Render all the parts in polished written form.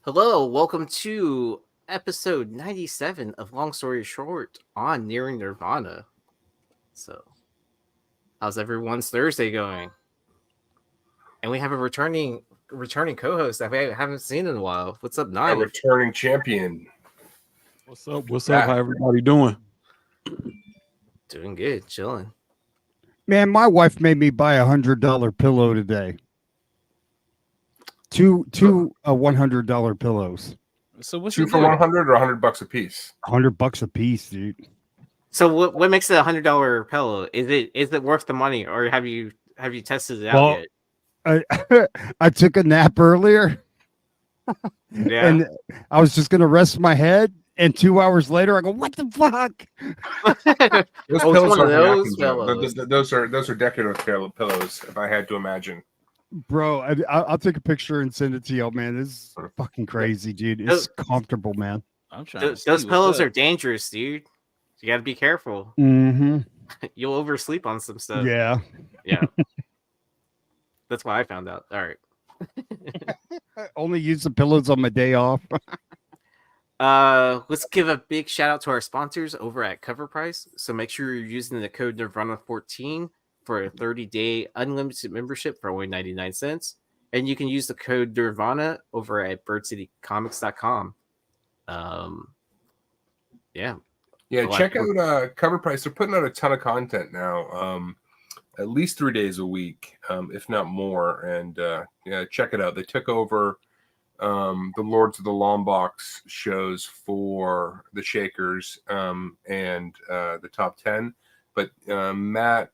Hello, welcome to episode 97 of Long Story Short on Nearing Nirvana. So, how's everyone's Thursday going? And we have a returning co-host that we haven't seen in a while. What's up, A Nine? returning champion. What's up? What's up? How everybody doing? Doing good, chilling. Man, my wife made me buy $100 pillow today. Two $100 pillows. So what's Two for 100 or $100 a piece? $100 a piece, dude. So, what makes it $100 pillow? Is it worth the money, or have you tested it out yet? I took a nap earlier, Yeah, and I was just gonna rest my head. And 2 hours later, I go, "What the fuck?" Those Oh, it's one of those napkins, pillows. those are decorative pillows. If I had to imagine, Bro, I'll take a picture and send it to y'all, man. This is fucking crazy, dude. It's comfortable, man. I'm trying. Those pillows are dangerous, dude. You got to be careful. Mm-hmm. You'll oversleep on some stuff. Yeah. Yeah. That's why I found out. All right. I only use the pillows on my day off. Let's give a big shout out to our sponsors over at Cover Price. So make sure you're using the code Nirvana14 for a 30-day unlimited membership for only 99 cents. And you can use the code Nirvana over at birdcitycomics.com. Yeah. check out Cover Price. They're putting out a ton of content now, at least 3 days a week, if not more. And check it out. They took over the Lords of the Long Box shows for the Shakers and the Top 10. But Matt,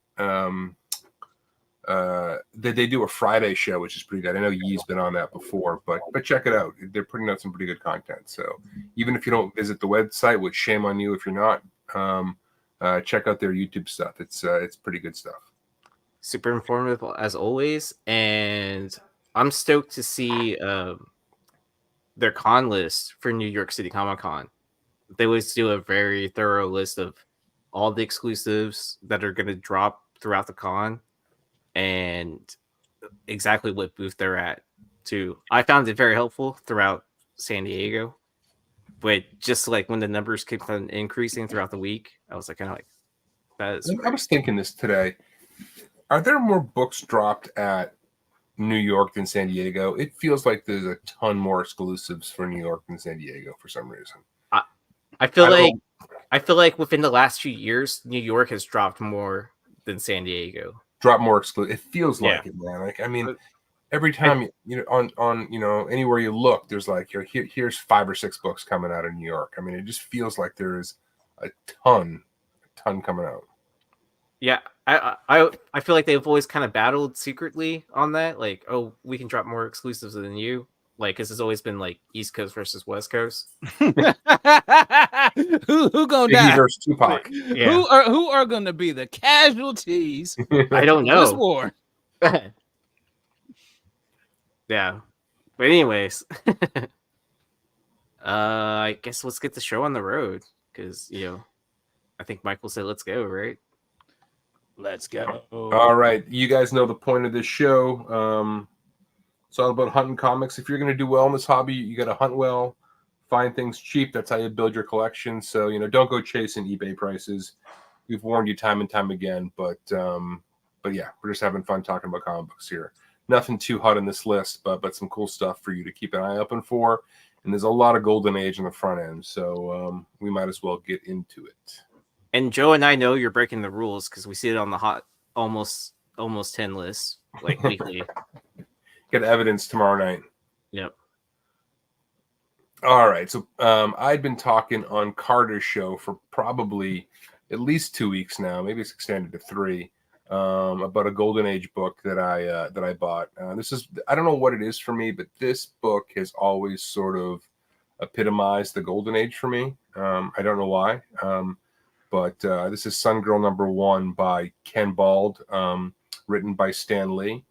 they do a Friday show, which is pretty good. I know Yee's been on that before, but check it out. They're putting out some pretty good content. So even if you don't visit the website, which shame on you if you're not, check out their YouTube stuff. It's pretty good stuff. Super informative as always. And I'm stoked to see their con list for New York City Comic Con. They always do a very thorough list of all the exclusives that are going to drop throughout the con and exactly what booth they're at too. I found it very helpful throughout San Diego, but just like when the numbers kept on increasing throughout the week, I was like, kind of like, that is. I was thinking this today. Are there more books dropped at New York than San Diego? It feels like there's a ton more exclusives for New York than San Diego for some reason. I feel like within the last few years, New York has dropped more than San Diego. Drop more exclusive. It feels like it, man. Like, I mean, every time on anywhere you look, there's like here's 5 or 6 books coming out of New York. I mean, it just feels like there is a ton coming out. Yeah, I feel like they've always kind of battled secretly on that. Like, oh, we can drop more exclusives than you. Like, because it's always been like East Coast versus West Coast. Who gonna die? Versus Tupac. Yeah. Who are gonna be the casualties? I don't of this know. war. Yeah, but anyways, I guess let's get the show on the road because I think Michael said let's go, right? Let's go. All right, you guys know the point of this show. It's all about hunting comics. If you're going to do well in this hobby, you got to hunt well, find things cheap. That's how you build your collection. So don't go chasing eBay prices. We've warned you time and time again, but yeah, we're just having fun talking about comic books here. Nothing too hot on this list, but some cool stuff for you to keep an eye open for. And there's a lot of golden age on the front end, so we might as well get into it. And Joe and I know you're breaking the rules because we see it on the hot almost 10 list like weekly. Get evidence tomorrow night. Yep. All right. So I'd been talking on Carter's show for probably at least 2 weeks now. Maybe it's extended to 3. About a Golden Age book that I bought. This is, I don't know what it is for me, but this book has always sort of epitomized the Golden Age for me. I don't know why. But this is Sun Girl #1 by Ken Bald, written by Stan Lee.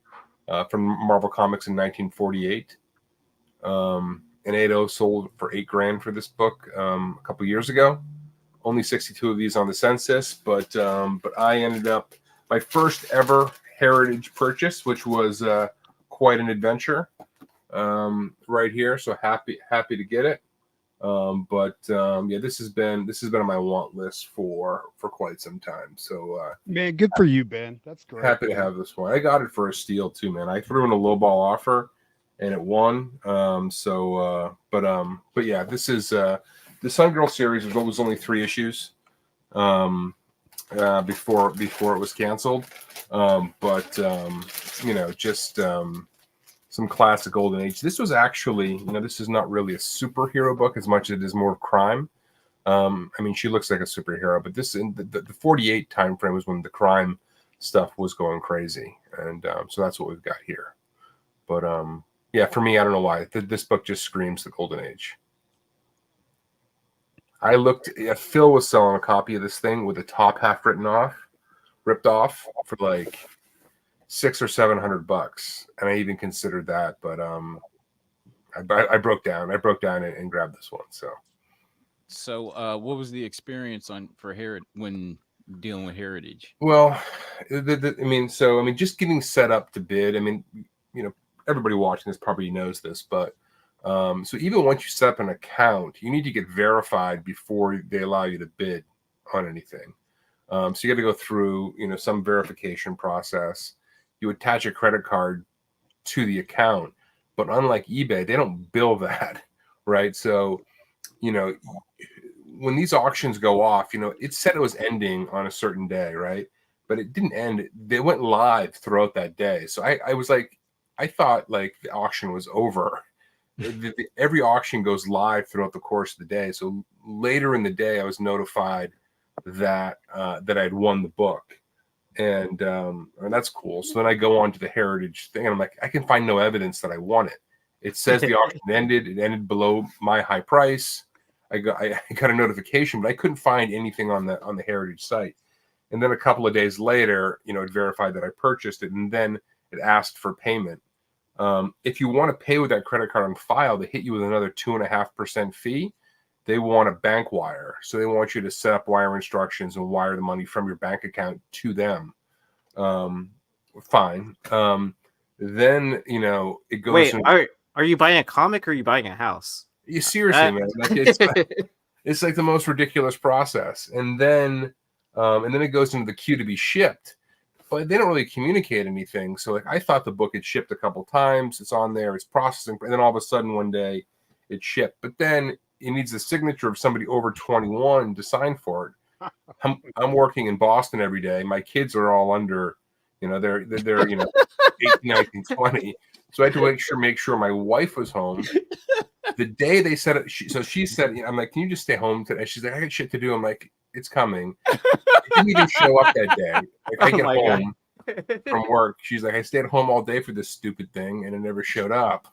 From Marvel Comics in 1948. And 8.0 sold for $8,000 for this book a couple years ago. Only 62 of these on the census, but I ended up my first ever Heritage purchase, which was quite an adventure. right here. So happy to get it. Yeah, this has been on my want list for quite some time. So Man, good for you, Ben. That's great. happy to have this one. I got it for a steal too, man. I threw in a lowball offer and it won. But yeah, this is the Sun Girl series was only 3 issues before it was canceled. Just some classic Golden Age. This was actually, this is not really a superhero book as much as it is more crime. She looks like a superhero, but this in the 48 time frame was when the crime stuff was going crazy, and so that's what we've got here. But yeah, for me, I don't know why this book just screams the Golden Age. I looked. Phil was selling a copy of this thing with the top half ripped off for like $600 or $700, and I even considered that, but I broke down. I broke down and grabbed this one. So what was the experience when dealing with Heritage? Well, just getting set up to bid. Everybody watching this probably knows this, but so even once you set up an account, you need to get verified before they allow you to bid on anything. So you got to go through, some verification process. You attach a credit card to the account, but unlike eBay, they don't bill that, right? So, when these auctions go off, it said it was ending on a certain day, right? But it didn't end. They went live throughout that day. So I was like, I thought like the auction was over. Every auction goes live throughout the course of the day. So later in the day, I was notified that I'd won the book. And that's cool. So then I go on to the Heritage thing, and I'm like, I can find no evidence that I won it. It says the auction ended. It ended below my high price. I got a notification, but I couldn't find anything on the Heritage site. And then a couple of days later, it verified that I purchased it, and then it asked for payment. If you want to pay with that credit card on file, they hit you with another 2.5% fee. They want a bank wire. So they want you to set up wire instructions and wire the money from your bank account to them. Fine. Then, it goes. Wait, are you buying a comic or are you buying a house? You seriously, man. It's like the most ridiculous process. And then it goes into the queue to be shipped. But they don't really communicate anything. So I thought the book had shipped a couple times. It's on there. It's processing. And then all of a sudden one day it shipped. But then it needs the signature of somebody over 21 to sign for it. I'm working in Boston every day. My kids are all under, they're 18, 19, 20. So I had to make sure my wife was home. The day they said it, she said, I'm like, can you just stay home today? She's like, I got shit to do. I'm like, it's coming. It didn't even show up that day. I get home from work. She's like, I stayed home all day for this stupid thing, and it never showed up.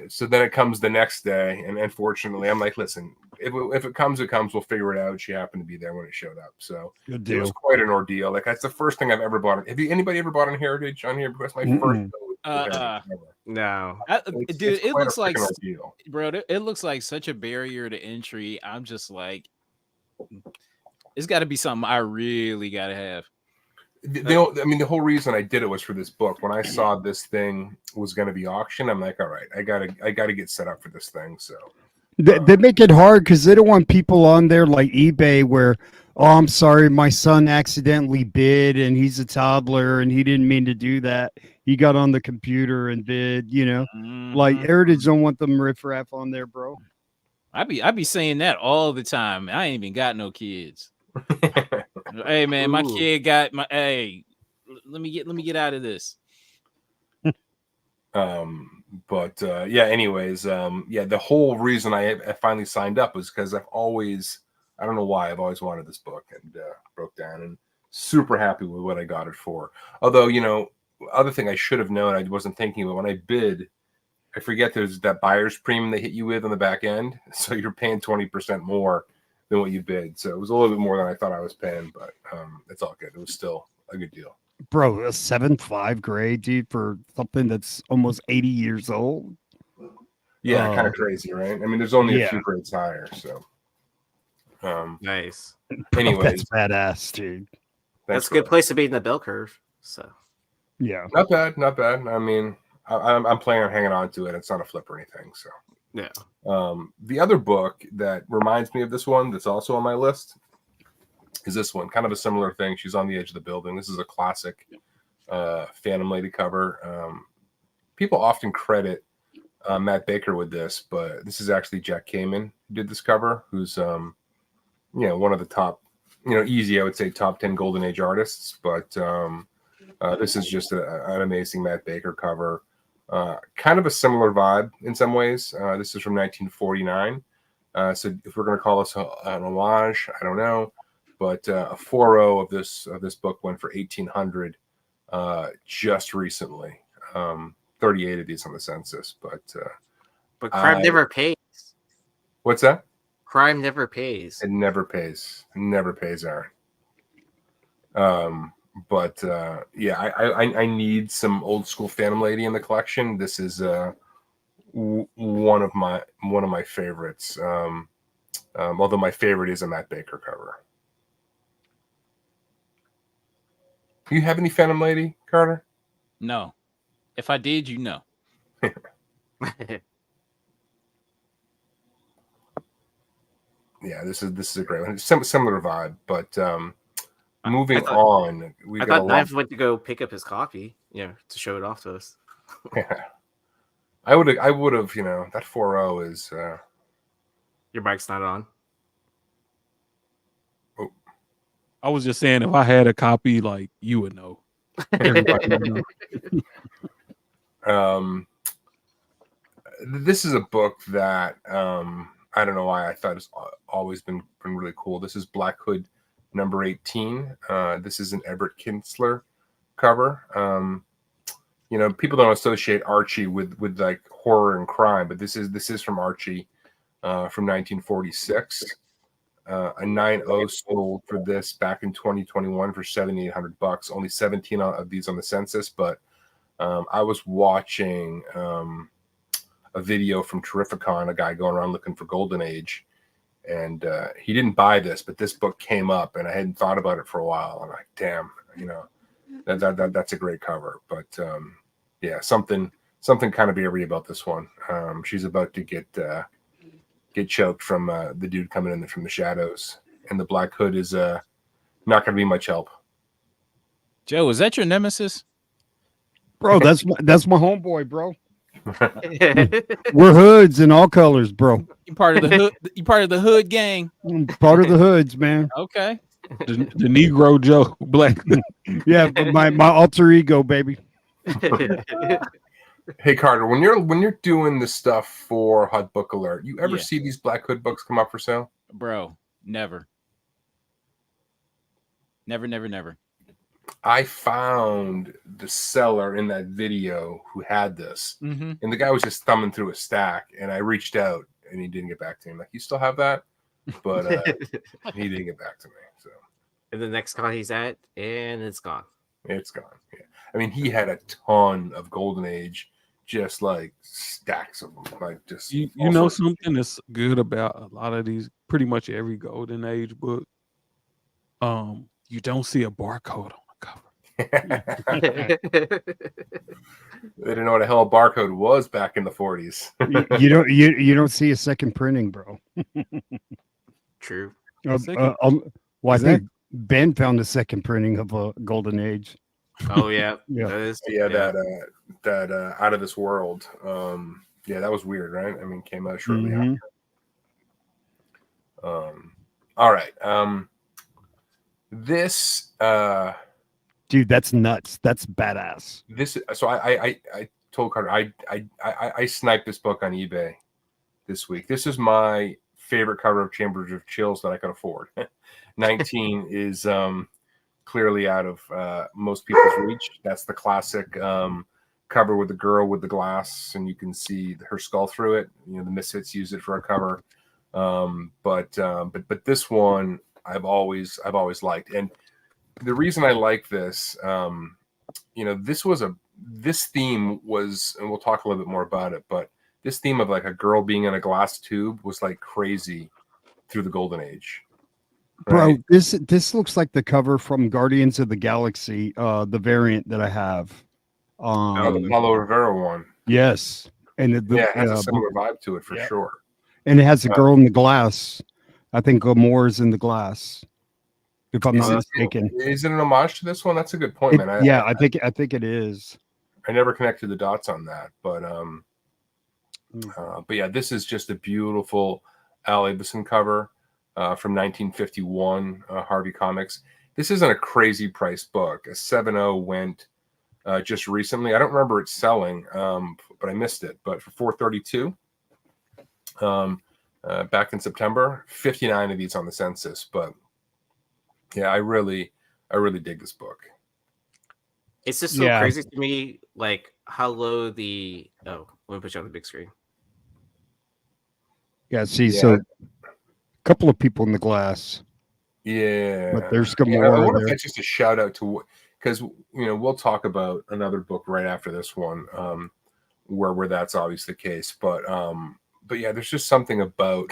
So then it comes the next day, and unfortunately, I'm like, listen, if it comes, it comes. We'll figure it out. She happened to be there when it showed up, so it was quite an ordeal. Like that's the first thing I've ever bought. Anybody ever bought on Heritage on here? Because my first. No, dude, it looks like, bro, it looks like such a barrier to entry. I'm just like, it's got to be something I really got to have. The whole reason I did it was for this book. When I saw this thing was going to be auctioned, I'm like, all right, I gotta get set up for this thing. So they make it hard because they don't want people on there like eBay where, oh, I'm sorry, my son accidentally bid and he's a toddler and he didn't mean to do that. He got on the computer and bid, like Heritage don't want them riffraff on there, bro. I be saying that all the time. I ain't even got no kids. Hey man, my kid got my. Hey, let me get out of this. Anyways, the whole reason I finally signed up was because I don't know why, I've always wanted this book, and broke down and super happy with what I got it for. Although, other thing I should have known, I wasn't thinking about when I bid, I forget there's that buyer's premium they hit you with on the back end. So you're paying 20% more than what you bid. So it was a little bit more than I thought I was paying, but it's all good. It was still a good deal. Bro, a 7.5 grade, dude, for something that's almost 80 years old. Yeah, kind of crazy, right? There's only a few grades higher, so nice. Anyways, that's badass, dude. That's a good place to be in the bell curve. So Yeah. Not bad, not bad. I mean, I'm planning on hanging on to it. It's not a flip or anything. So yeah. The other book that reminds me of this one that's also on my list is this one. Kind of a similar thing. She's on the edge of the building. This is a classic Phantom Lady cover. People often credit Matt Baker with this, but this is actually Jack Kamen who did this cover, who's one of the top, easy, I would say top 10 Golden Age artists. But this is just an amazing Matt Baker cover. Kind of a similar vibe in some ways. This is from 1949. So if we're going to call this an homage, I don't know, but a 4.0 of this book went for $1,800 just recently. 38 of these on the census, but crime never pays. What's that? Crime never pays. It never pays. It never pays, Aaron. But I need some old school Phantom Lady in the collection. This is one of my favorites. Although my favorite is a Matt Baker cover. Do you have any Phantom Lady, Carter? No. If I did, you know. Yeah, this is a great one. It's similar vibe, but moving on. I thought Knives went to go pick up his copy, to show it off to us. Yeah. I would have, that 4.0 is your mic's not on. Oh. I was just saying if I had a copy, like you would know. Everybody would know. This is a book that I don't know why I thought it's always been really cool. This is Black Hood number 18. This is an Everett Kinsler cover. People don't associate Archie with like horror and crime, but this is from Archie from 1946. A 9.0 sold for this back in 2021 for $7,800. Only 17 of these on the census, but I was watching a video from Terrificon, a guy going around looking for Golden Age, and he didn't buy this, but this book came up, and I hadn't thought about it for a while. I'm like, damn, that's a great cover. But something kind of eerie about this one. She's about to get choked from the dude coming in from the shadows, and the Black Hood is not going to be much help. Joe, is that your nemesis? Bro, that's my homeboy, bro. We're hoods in all colors, bro. You part of the hood. You part of the hood gang. Part of the hoods, man. Okay. The Negro Joe Black. Yeah, my alter ego, baby. Hey Carter, when you're doing the stuff for Hot Book Alert, you ever see these Black Hood books come up for sale? Bro, never. Never. I found the seller in that video who had this, and the guy was just thumbing through a stack, and I reached out, and he didn't get back to me. I'm like, you still have that? But he didn't get back to me. So, and the next con he's at, and it's gone. It's gone. Yeah. I mean, he had a ton of Golden Age, just like stacks of them. Like just you know something that's good about a lot of these, pretty much every Golden Age book. You don't see a barcode on the cover. They didn't know what the hell a barcode was back in the 40s. you don't see a second printing, bro. True. I think Ben found a second printing of a Golden Age. Oh yeah, that Out of This World. That was weird, right? I mean, came out shortly after. All right. This dude, that's nuts. That's badass. So I told Carter I sniped this book on eBay this week. This is my favorite cover of Chambers of Chills that I could afford. 19 is clearly out of most people's reach. That's the classic cover with the girl with the glass, and you can see her skull through it. The Misfits use it for a cover, but this one I've always liked, and the reason I like this, this theme was, and we'll talk a little bit more about it, but this theme of like a girl being in a glass tube was like crazy through the Golden Age. Bro, this looks like the cover from Guardians of the Galaxy, the variant that I have. The Paulo Rivera one. Yes, and Yeah, it has a similar vibe to it for sure. And it has a girl in the glass. I think Gamora's in the glass, if I'm not mistaken. Is it an homage to this one? That's a good point, man. I think it is. I never connected the dots on that, but yeah, this is just a beautiful Al Abison cover from 1951, Harvey Comics. This isn't a crazy price book. A 7.0 went just recently. I don't remember it selling, but I missed it. But for $4.32 back in September, 59 of these on the census. But yeah, I really dig this book. It's just so crazy to me, like how low the let me put you on the big screen. Yeah, see, so a couple of people in the glass. Yeah, but there's Gamora. I wonder if that's just a shout out to, because we'll talk about another book right after this one, where that's obviously the case. But yeah, there's just something about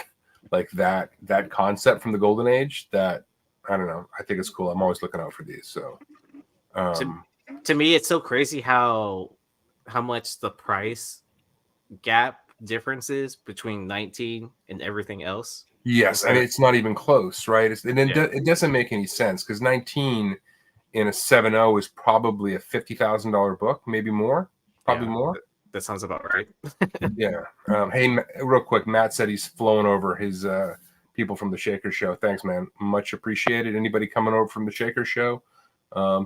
like that concept from the Golden Age that I don't know. I think it's cool. I'm always looking out for these. So to me, it's so crazy how much the price gap difference is between 19 and everything else. Yes, and it's not even close, right? It doesn't make any sense because 19 in a 7.0 is probably a $50,000 book, maybe more, probably more. That sounds about right. Yeah. Hey, real quick, Matt said he's flown over his people from the Shaker Show. Thanks, man. Much appreciated. Anybody coming over from the Shaker Show?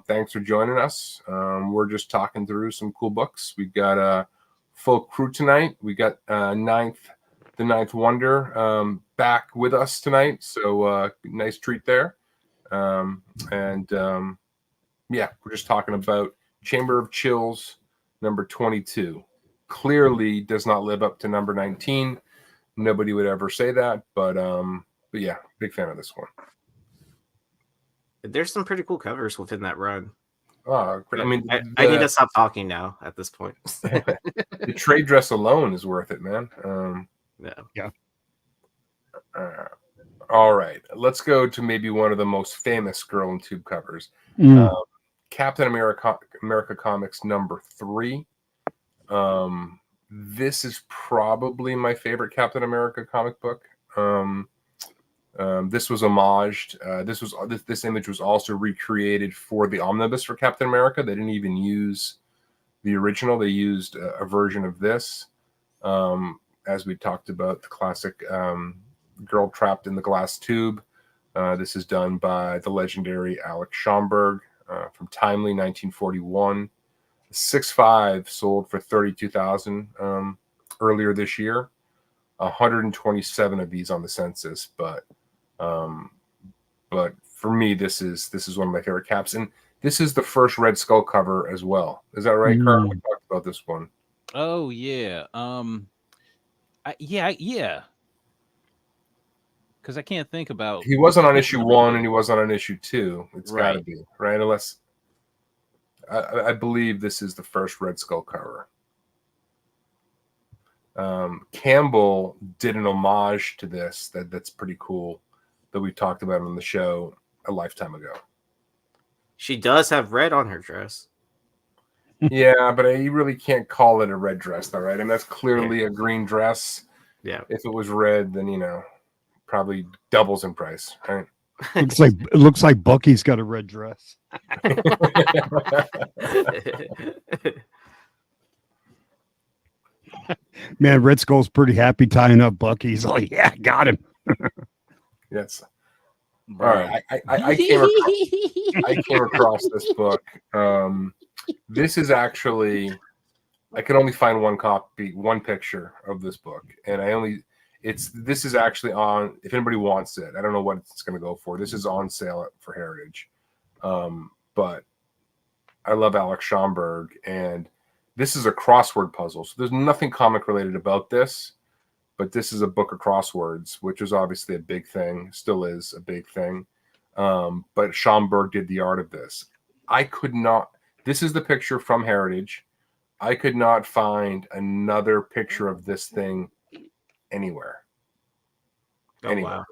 Thanks for joining us. We're just talking through some cool books. We got a full crew tonight. We got the Ninth Wonder back with us tonight. So nice treat there. Yeah, we're just talking about Chamber of Chills number 22. Clearly does not live up to number 19. Nobody would ever say that, but yeah, big fan of this one. There's some pretty cool covers within that run. I mean, I need to stop talking now at this point. The trade dress alone is worth it, man. Yeah. All right, let's go to maybe one of the most famous Girl in Tube covers. Captain America Comics number 3. This is probably my favorite Captain America comic book. This was homaged. This image was also recreated for the omnibus for Captain America. They didn't even use the original. They used a version of this. As we talked about, the classic girl trapped in the glass tube. This is done by the legendary Alex Schomburg from Timely 1941. 6.5 sold for $32,000 earlier this year. 127 of these on the census, but for me, this is one of my favorite caps, and this is the first Red Skull cover as well. Is that right, Carl? We talked about this one. Oh yeah, yeah. Because I can't think about. He wasn't on issue 1 and he wasn't on issue 2. It's got to be right, unless I believe this is the first Red Skull cover. Campbell did an homage to this that's pretty cool that we talked about on the show a lifetime ago. She does have red on her dress. Yeah, but you really can't call it a red dress, though, right? I mean, that's clearly a green dress. Yeah. If it was red, then probably doubles in price, right? It looks like Bucky's got a red dress. Man, Red Skull's pretty happy tying up Bucky. He's like, yeah, got him. Yes. All right. I came across this book. This is actually, I could only find one picture of this book, and this is actually on, if anybody wants it, I don't know what it's going to go for. This is on sale for Heritage. But I love Alex Schomburg, and this is a crossword puzzle. So there's nothing comic related about this, but this is a book of crosswords, which is obviously a big thing, still is a big thing. But Schomburg did the art of this. This is the picture from Heritage. I could not find another picture of this thing anywhere. Wow.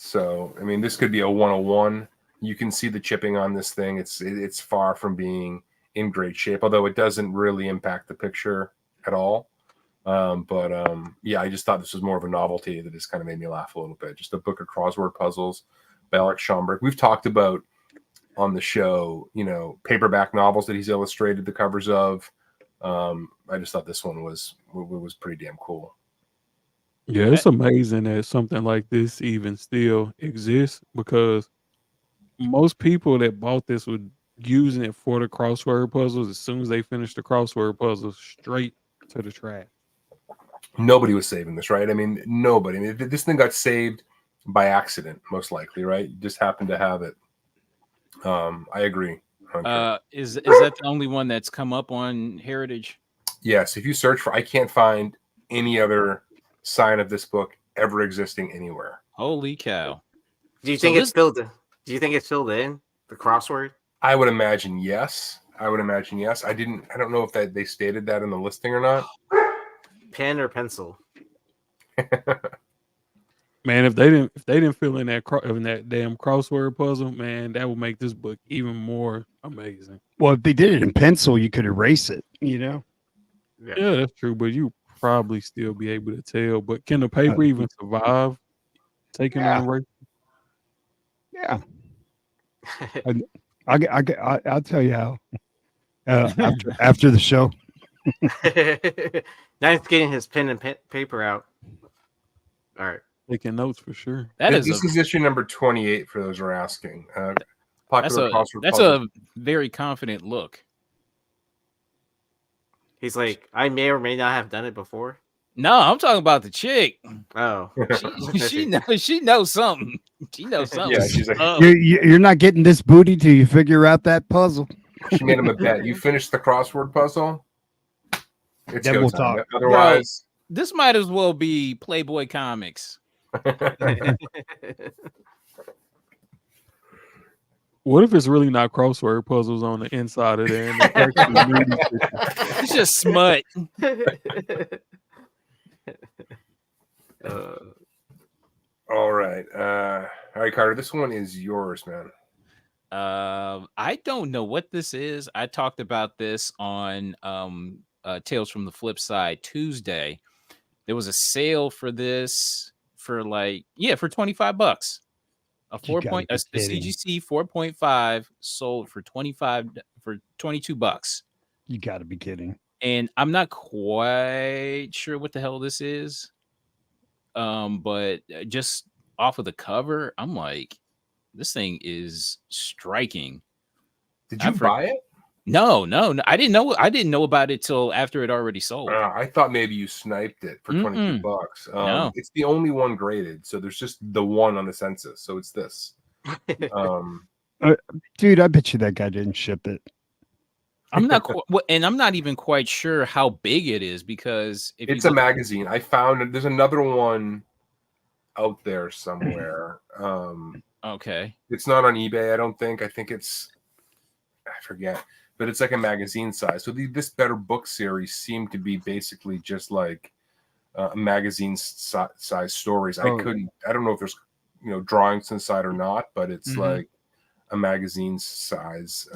So, I mean, this could be a 101. You can see the chipping on this thing. It's far from being in great shape, although it doesn't really impact the picture at all. Yeah, I just thought this was more of a novelty that just kind of made me laugh a little bit. Just a book of crossword puzzles by Alex Schomburg. We've talked about on the show, paperback novels that he's illustrated the covers of. I just thought this one was pretty damn cool. Yeah, it's amazing that something like this even still exists, because most people that bought this were using it for the crossword puzzles. As soon as they finished the crossword puzzles, straight to the trash. Nobody was saving this, right? I mean, nobody. I mean, this thing got saved by accident, most likely, right? You just happened to have it. I agree. Is that the only one that's come up on Heritage? Yes. If you search for, I can't find any other sign of this book ever existing anywhere. Holy cow! Do you think it's filled? Do you think it's filled in the crossword? I would imagine yes. I don't know if they stated that in the listing or not. Pen or pencil? Man, if they didn't fill in that damn crossword puzzle, man, that would make this book even more amazing. Well, if they did it in pencil, you could erase it. Yeah, that's true, but you probably still be able to tell. But can the paper even survive taking an eraser? Yeah. I'll tell you how. After the show. Now he's getting his pen and paper out. All right. Taking notes for sure. This is issue number 28 for those who are asking. That's a very confident look. He's like, I may or may not have done it before. No, I'm talking about the chick. Oh, she knows something. She knows something. Yeah, she's like, you're not getting this booty till you figure out that puzzle. She made him a bet. You finish the crossword puzzle, it's then go we'll time. talk. Otherwise, this might as well be Playboy Comics. What if it's really not crossword puzzles on the inside of there? And it's just smut. All right, Carter. This one is yours, man. I don't know what this is. I talked about this on Tales from the Flip Side Tuesday. There was a sale for this for for $25. A CGC 4.5 sold for $22. You got to be kidding. And I'm not quite sure what the hell this is. But just off of the cover, I'm like, this thing is striking. Did you buy it? No. I didn't know about it till after it already sold. I thought maybe you sniped it for $22. No. It's the only one graded, so there's just the one on the census. So it's this. Dude, I bet you that guy didn't ship it. I'm not, and I'm not even quite sure how big it is, because it's a magazine. I found there's another one out there somewhere. Okay. It's not on eBay, I don't think. I think I forget, but it's like a magazine size. So this Better Book series seemed to be basically just like magazine size stories. I don't know if there's drawings inside or not, but it's like a magazine size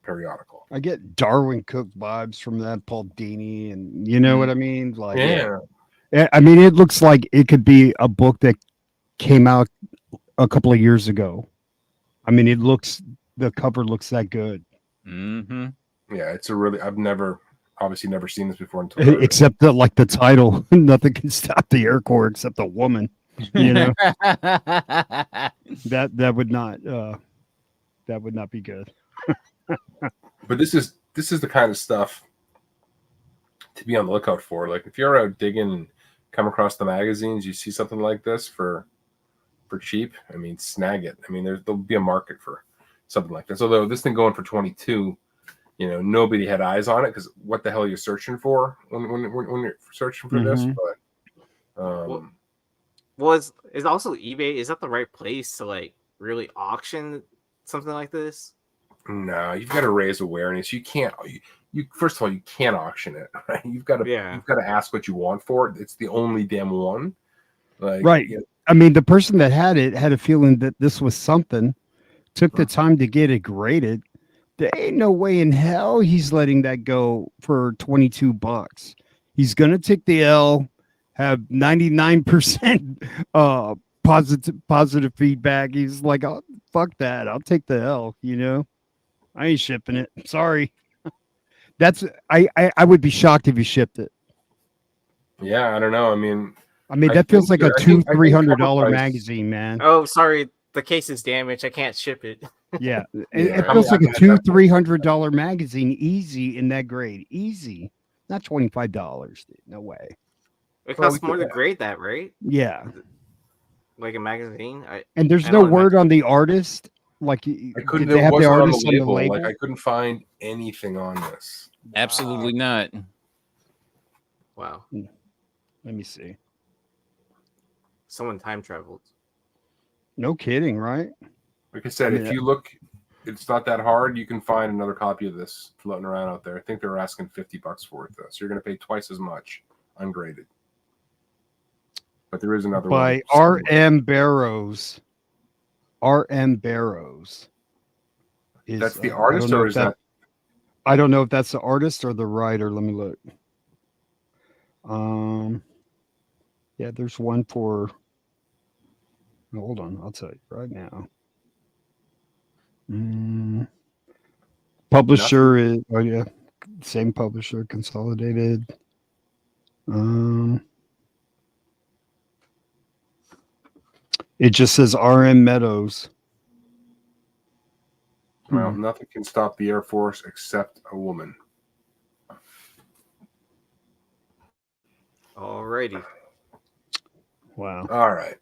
periodical. I get Darwin Cook vibes from that, Paul Dini, and you know what I mean? Like, yeah. I mean, it looks like it could be a book that came out a couple of years ago. I mean, the cover looks that good. Mm-hmm. Yeah, it's I've obviously never seen this before until except the title. Nothing can stop the Air Corps except a woman. that would not be good. But this is the kind of stuff to be on the lookout for. Like, if you're out digging and come across the magazines, you see something like this for cheap, I mean, snag it. I mean, there'll be a market for something like this. Although this thing going for 22, nobody had eyes on it, because what the hell are you searching for when you're searching for this? But is also eBay, is that the right place to really auction something like this? No, you've got to raise awareness. You can't. You first of all, you can't auction it. Right? You've got to ask what you want for it. It's the only damn one. Right. I mean, the person that had it had a feeling that this was something, took the time to get it graded. There ain't no way in hell he's letting that go for $22. He's gonna take the L, have 99% positive feedback. He's like, oh, fuck that. I'll take the L, you know. I ain't shipping it. Sorry. I would be shocked if he shipped it. Yeah, I don't know. I mean, That feels like a I think $200-$300 cover price- magazine, man. Oh, sorry, the case is damaged. I can't ship it. Yeah, Yeah, it I feels mean, like a $200-$300 magazine, easy in that grade, easy, not $25. No way. It Well, costs more to grade that, right? Yeah, Like a magazine. and there's I no don't word on the artist. Like, I couldn't. did they It have the wasn't on the artist on the label. label? Like I couldn't find anything on this. Absolutely not. Wow. Let me see. Someone time traveled. No kidding, right? Like I said, I mean, if you look, it's not that hard. You can find another copy of this floating around out there. I think they're asking $50 for it though, so you're going to pay twice as much ungraded. But there is another by one. R.M. Barrows. R.M. Barrows. That's the artist, or is that? I don't know if that's the artist or the writer. Let me look. Yeah, there's one for. Hold on, I'll tell you right now. Publisher is same publisher, Consolidated. It just says R.M. Meadows. Well, nothing can stop the Air Force except a woman. Alrighty. Wow. All right.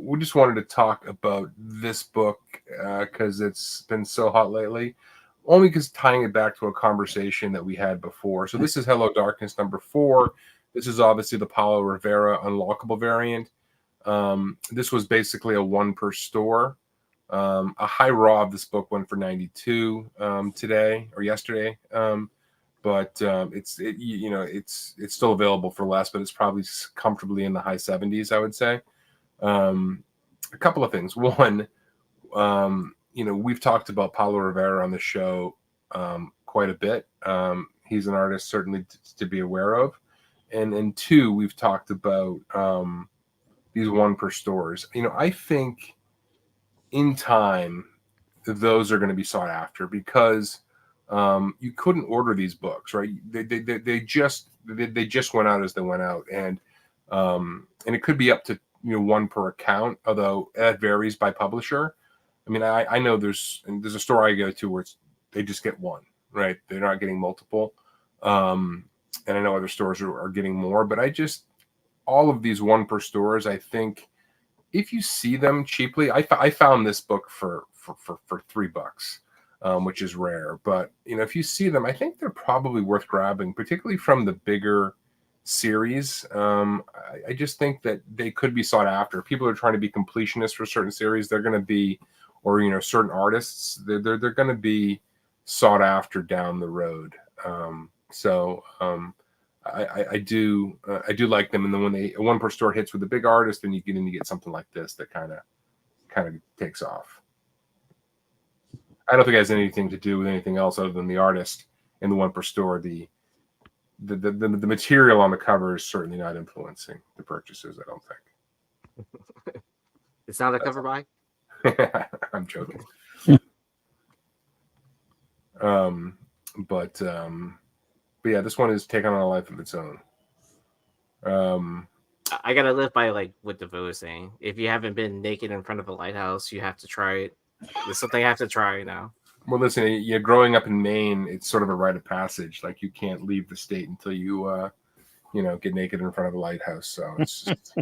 We just wanted to talk about this book because it's been so hot lately. Only because tying it back to a conversation that we had before. So this is Hello Darkness #4. This is obviously the Paulo Rivera unlockable variant. This was basically a one per store. A high raw of this book went for 92 today or yesterday. But it's still available for less, but it's probably comfortably in the high 70s, I would say. A couple of things. One, we've talked about Paulo Rivera on the show quite a bit. He's an artist certainly to be aware of. And two, we've talked about these one per stores. I think in time, those are going to be sought after because you couldn't order these books, right? They just went out as they went out, and it could be up to one per account, although that varies by publisher. I mean, I know there's a store I go to where they just get one, right? They're not getting multiple, and I know other stores are getting more, but all of these one per stores, I think if you see them cheaply, I found this book for $3. Which is rare, but if you see them, I think they're probably worth grabbing, particularly from the bigger series. I just think that they could be sought after. If people are trying to be completionists for certain series, they're going to be, or certain artists, they're going to be sought after down the road. I do like them, and then when a one per store hits with a big artist, then you get something like this that kind of takes off. I don't think it has anything to do with anything else other than the artist and the one per store. The material on the cover is certainly not influencing the purchases, I don't think. It's not a cover buy? I'm joking. But yeah, this one is taking on a life of its own. I gotta live by what DeVoe is saying. If you haven't been naked in front of a lighthouse, you have to try it. It's something I have to try now. Well, listen, growing up in Maine, it's sort of a rite of passage. Like you can't leave the state until you, get naked in front of a lighthouse. So it's just.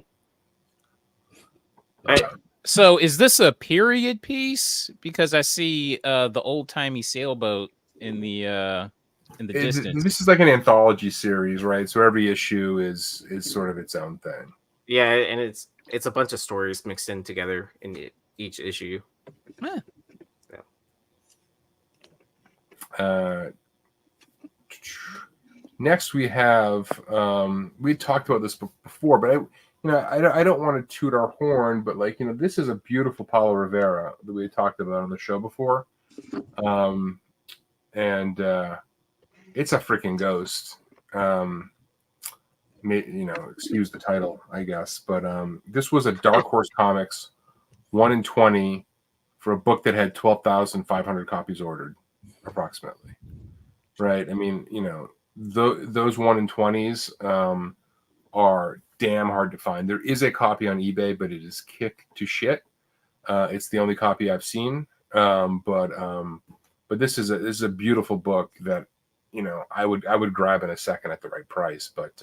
So is this a period piece? Because I see the old timey sailboat in the distance. This is like an anthology series, right? So every issue is sort of its own thing. Yeah, and it's a bunch of stories mixed in together in each issue. Next we have we talked about this before, but I don't want to toot our horn, but like, this is a beautiful Paulo Rivera that we talked about on the show before. And it's a freaking ghost. Excuse the title, I guess, but this was a Dark Horse Comics 1 in 20 for a book that had 12,500 copies ordered, approximately. Right? I mean, those 1 in 20s are damn hard to find. There is a copy on eBay, but it is kicked to shit. It's the only copy I've seen. But this is a beautiful book that I would grab in a second at the right price. But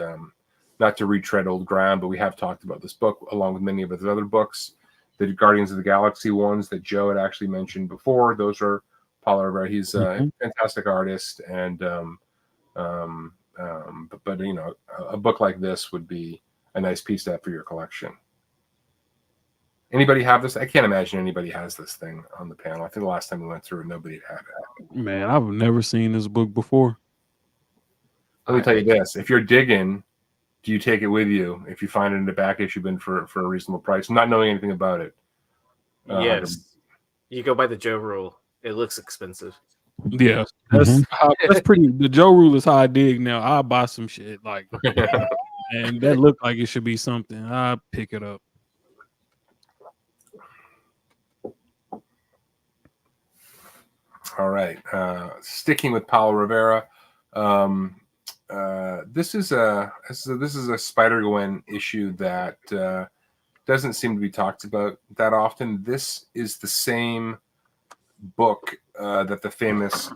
not to retread old ground, but we have talked about this book along with many of his other books. The Guardians of the Galaxy ones that Joe had actually mentioned before, those are Paulo Rivera. He's a fantastic artist, and but a book like this would be a nice piece to have for your collection. Anybody have this? I can't imagine anybody has this thing on the panel. I think the last time we went through it, nobody had it. Man, I've never seen this book before. Let me tell you this: if you're digging, do you take it with you? If you find it in the back issue bin for a reasonable price, not knowing anything about it. Yes, you go by the Joe rule. It looks expensive. Yeah, that's pretty. The Joe rule is how I dig now. I'll buy some shit like, and that looked like it should be something. I pick it up. All right, sticking with Paulo Rivera. This is a Spider-Gwen issue that doesn't seem to be talked about that often. This is the same book that the famous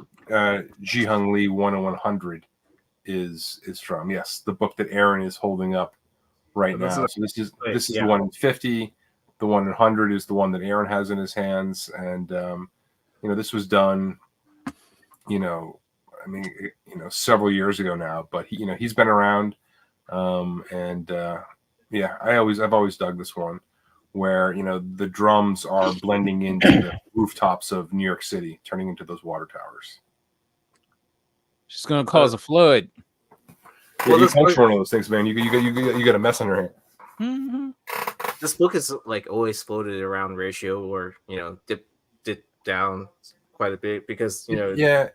Ji-Hung Lee 1 in 100 is from. Yes, the book that Aaron is holding up right now. So this is the 1 in 50. The 1 in 100 is the one that Aaron has in his hands, and this was done, several years ago now, but he's been around. I've always dug this one where, the drums are blending into the rooftops of New York City, turning into those water towers. She's going to cause a flood. Yeah, you puncture one of those things, man. You got a mess on your hand. Mm-hmm. This book is like always floated around ratio or, dip down quite a bit because, it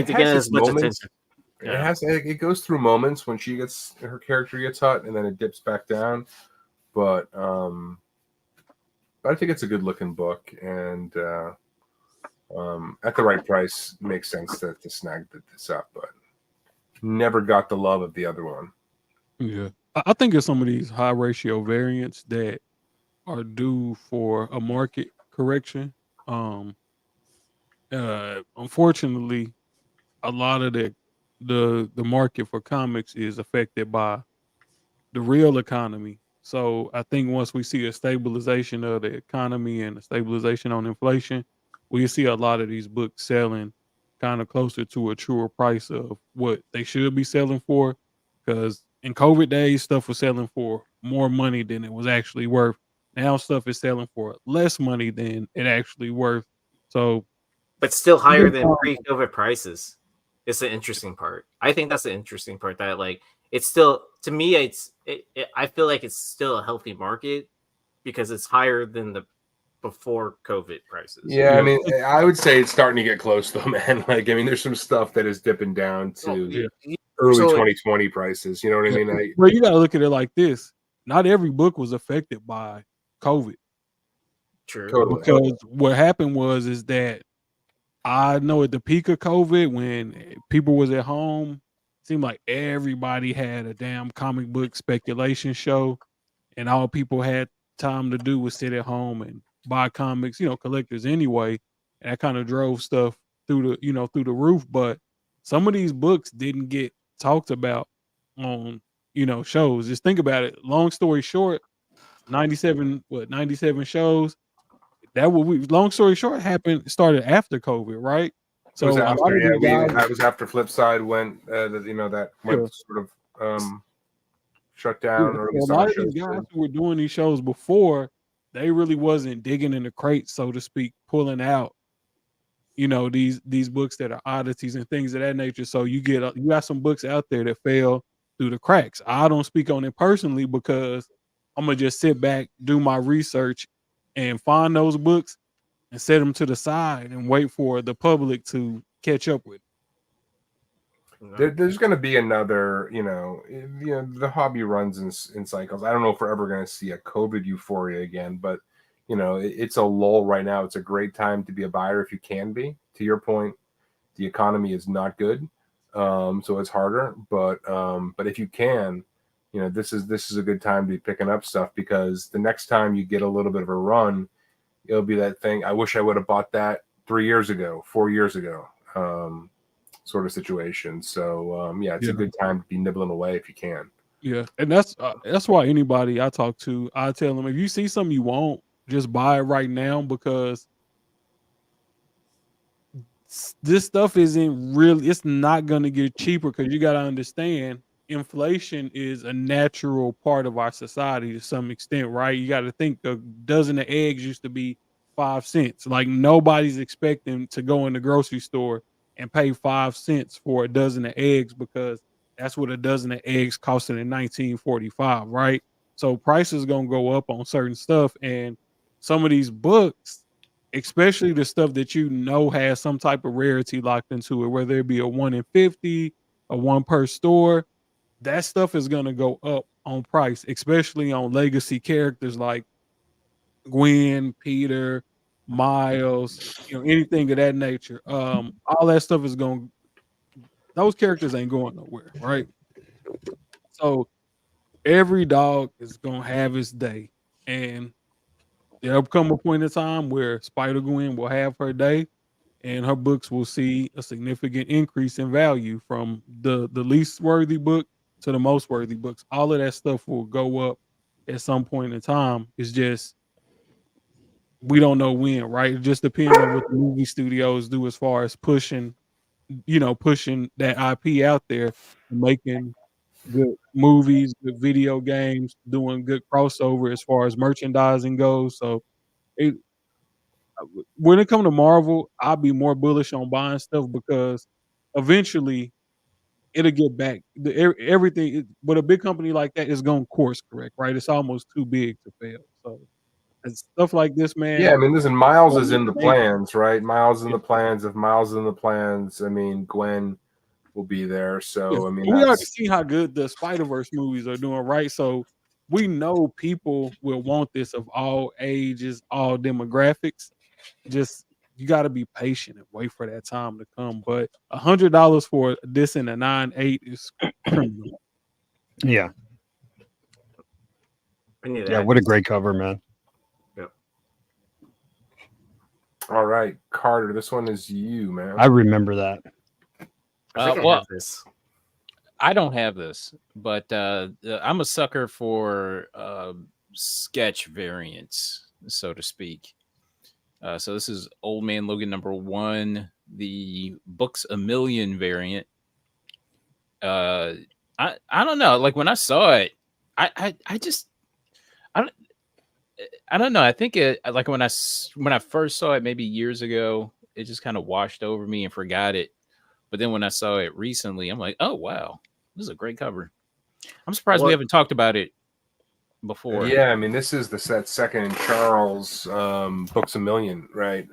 has much attention. It goes through moments when her character gets hot and then it dips back down. But I think it's a good looking book, and at the right price makes sense to snag this up, but never got the love of the other one. Yeah. I think it's some of these high ratio variants that are due for a market correction. Unfortunately, a lot of the market for comics is affected by the real economy. So I think once we see a stabilization of the economy and a stabilization on inflation, we see a lot of these books selling kind of closer to a truer price of what they should be selling for. Because in COVID days, stuff was selling for more money than it was actually worth. Now stuff is selling for less money than it actually worth. So, but still higher than pre-COVID prices. It's the interesting part. I think that's the interesting part, that like it's still, to me, I feel like it's still a healthy market because it's higher than the before COVID prices. Yeah, I mean, I would say it's starting to get close though, man. Like, I mean, there's some stuff that is dipping down to early 2020 prices. You know what I mean? Well, you got to look at it like this. Not every book was affected by COVID. True. Totally. Because what happened is that I know at the peak of COVID, when people was at home, it seemed like everybody had a damn comic book speculation show, and all people had time to do was sit at home and buy comics, collectors anyway. And that kind of drove stuff through the roof. But some of these books didn't get talked about on, shows. Just think about it. Long story short, 97 shows. Long story short, started after COVID, right? So that was after Flipside went, that went sort of shut down. Or a lot of these guys who were doing these shows before, they really wasn't digging in the crates, so to speak, pulling out, these books that are oddities and things of that nature. So you got some books out there that fell through the cracks. I don't speak on it personally because I'm gonna just sit back, do my research, and find those books and set them to the side and wait for the public to catch up with. There's going to be another, the hobby runs in cycles. I don't know if we're ever going to see a COVID euphoria again, but it's a lull right now. It's a great time to be a buyer if you can be. To your point, the economy is not good, so it's harder. But if you can, this is a good time to be picking up stuff, because the next time you get a little bit of a run, it'll be that thing. I wish I would have bought that 3 years ago, 4 years ago. Sort of situation. So it's a good time to be nibbling away if you can. Yeah, and that's why anybody I talk to, I tell them, if you see something you want, just buy it right now, because this stuff isn't really, it's not going to get cheaper, because you got to understand inflation is a natural part of our society to some extent, right? You got to think a dozen of eggs used to be 5 cents. Like, nobody's expecting to go in the grocery store and pay 5 cents for a dozen of eggs, because that's what a dozen of eggs costed in 1945, right? So prices gonna go up on certain stuff, and some of these books, especially the stuff that has some type of rarity locked into it, whether it be a 1 in 50, a one per store, that stuff is gonna go up on price, especially on legacy characters like Gwen, Peter, Miles, anything of that nature. All that stuff is those characters ain't going nowhere, right? So every dog is gonna have its day, and there'll come a point in time where Spider-Gwen will have her day, and her books will see a significant increase in value from the least worthy book to the most worthy books. All of that stuff will go up at some point in time. It's just, we don't know when, right? It just depends on what the movie studios do as far as pushing that IP out there, and making good movies, good video games, doing good crossover as far as merchandising goes. So it, when it comes to Marvel, I'll be more bullish on buying stuff, because eventually it'll get back. Everything, but a big company like that is going to course correct, right? It's almost too big to fail. So and stuff like this, man. Yeah, I mean, listen, Miles is in the plans, right? Miles is in the plans. If Miles is in the plans, I mean, Gwen will be there. So, I mean, we already see how good the Spider-Verse movies are doing, right? So we know people will want this of all ages, all demographics. Just, you got to be patient and wait for that time to come. But $100 for this in a 9.8 is criminal. Yeah. Yeah, what a great cover, man. Yep. All right, Carter, this one is you, man. I remember that. I think I have this. I don't have this, but I'm a sucker for sketch variants, so to speak. So this is Old Man Logan #1, the Books A Million variant. I don't know. Like, when I saw it, I don't know. I think it, like, when I first saw it maybe years ago, it just kind of washed over me and forgot it. But then when I saw it recently, I'm like, oh wow, this is a great cover. I'm surprised we haven't talked about it before. Yeah, I mean, this is the second in Charles Books A Million, right?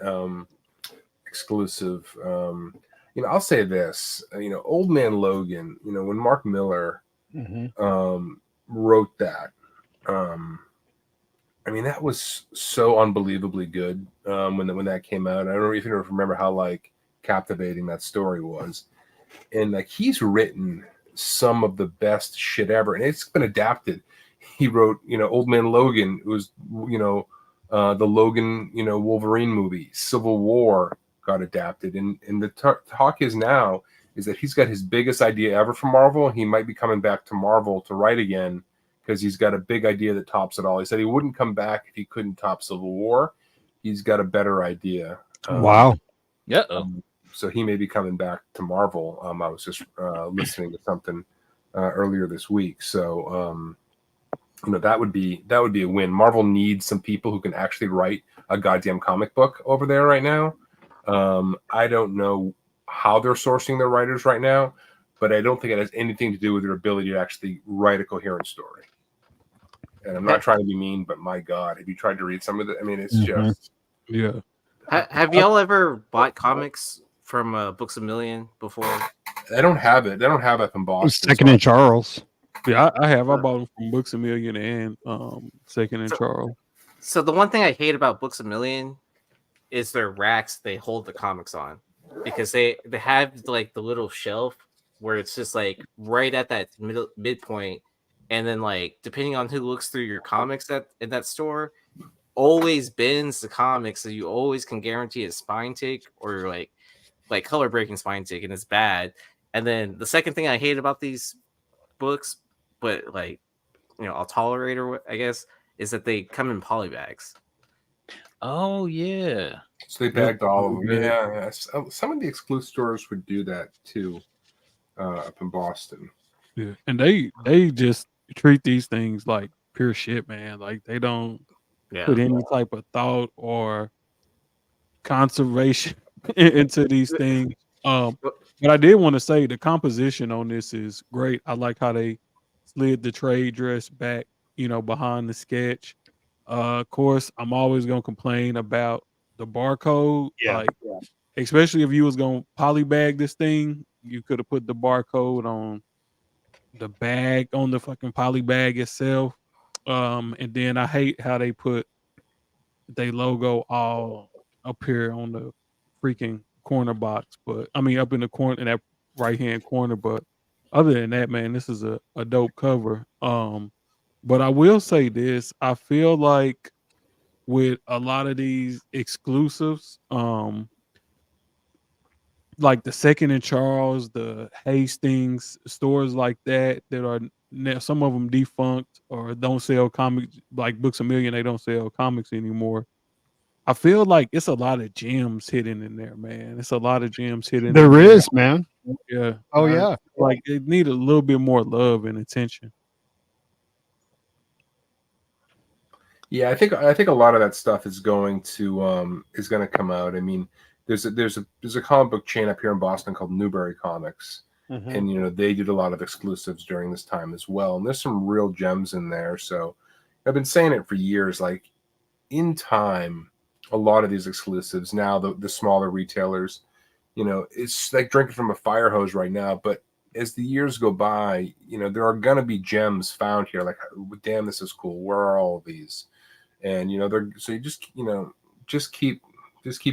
Exclusive. I'll say this. Old Man Logan. When Mark Miller wrote that, I mean, that was so unbelievably good when that came out. I don't know if you remember how captivating that story was, and he's written some of the best shit ever, and it's been adapted. He wrote, Old Man Logan. It was, the Logan, Wolverine movie. Civil War got adapted, and the talk is now is that he's got his biggest idea ever for Marvel. He might be coming back to Marvel to write again, because he's got a big idea that tops it all. He said he wouldn't come back if he couldn't top Civil War. He's got a better idea. Wow. Yeah. So he may be coming back to Marvel. I was just listening to something earlier this week. So that would be a win. Marvel needs some people who can actually write a goddamn comic book over there right now. I don't know how they're sourcing their writers right now, but I don't think it has anything to do with their ability to actually write a coherent story. And I'm not trying to be mean, but my God, have you tried to read some of it? I mean, it's Mhm. just Yeah. Have y'all ever bought comics from Books A Million before? I don't have it. They don't have it in Boston. Second and Charles. Yeah, I have. I bought them from Books A Million and Second and Charles. So the one thing I hate about Books A Million is their racks they hold the comics on, because they have like the little shelf where it's just like right at that midpoint, and then like depending on who looks through your comics in that store, always bins the comics, so you always can guarantee a spine tick or like color breaking spine tick, and it's bad. And then the second thing I hate about these books, but like I'll tolerate, or I guess, is that they come in poly bags. Oh yeah. So they bagged all of them. Bag. Yeah. Some of the exclusive stores would do that too, up in Boston. Yeah, and they just treat these things like pure shit, man. Like they don't put Yeah. any type of thought or conservation into these things. But I did want to say the composition on this is great. I like how they slid the trade dress back, behind the sketch. Of course, I'm always gonna complain about the barcode. Yeah. Like, especially if you was gonna polybag this thing, you could have put the barcode on the bag, on the fucking poly bag itself. And then I hate how they put they logo all up here on the freaking corner box, but I mean up in the corner, in that right hand corner. But other than that, man, this is a dope cover. But I will say this: I feel like with a lot of these exclusives, like the Second and Charles, the Hastings, stores like that are some of them defunct or don't sell comics, like Books A Million. They don't sell comics anymore. I feel like it's a lot of gems hidden in there, man. It's a lot of gems hidden. There in is, man. Yeah. Oh, yeah. Like they need a little bit more love and attention. Yeah, I think a lot of that stuff is going to come out. I mean, there's a comic book chain up here in Boston called Newbury Comics, and they did a lot of exclusives during this time as well. And there's some real gems in there. So I've been saying it for years. Like in time, a lot of these exclusives now, the smaller retailers, it's like drinking from a fire hose right now. But as the years go by, there are gonna be gems found here. Like, damn, this is cool. Where are all of these? And they're so you just keep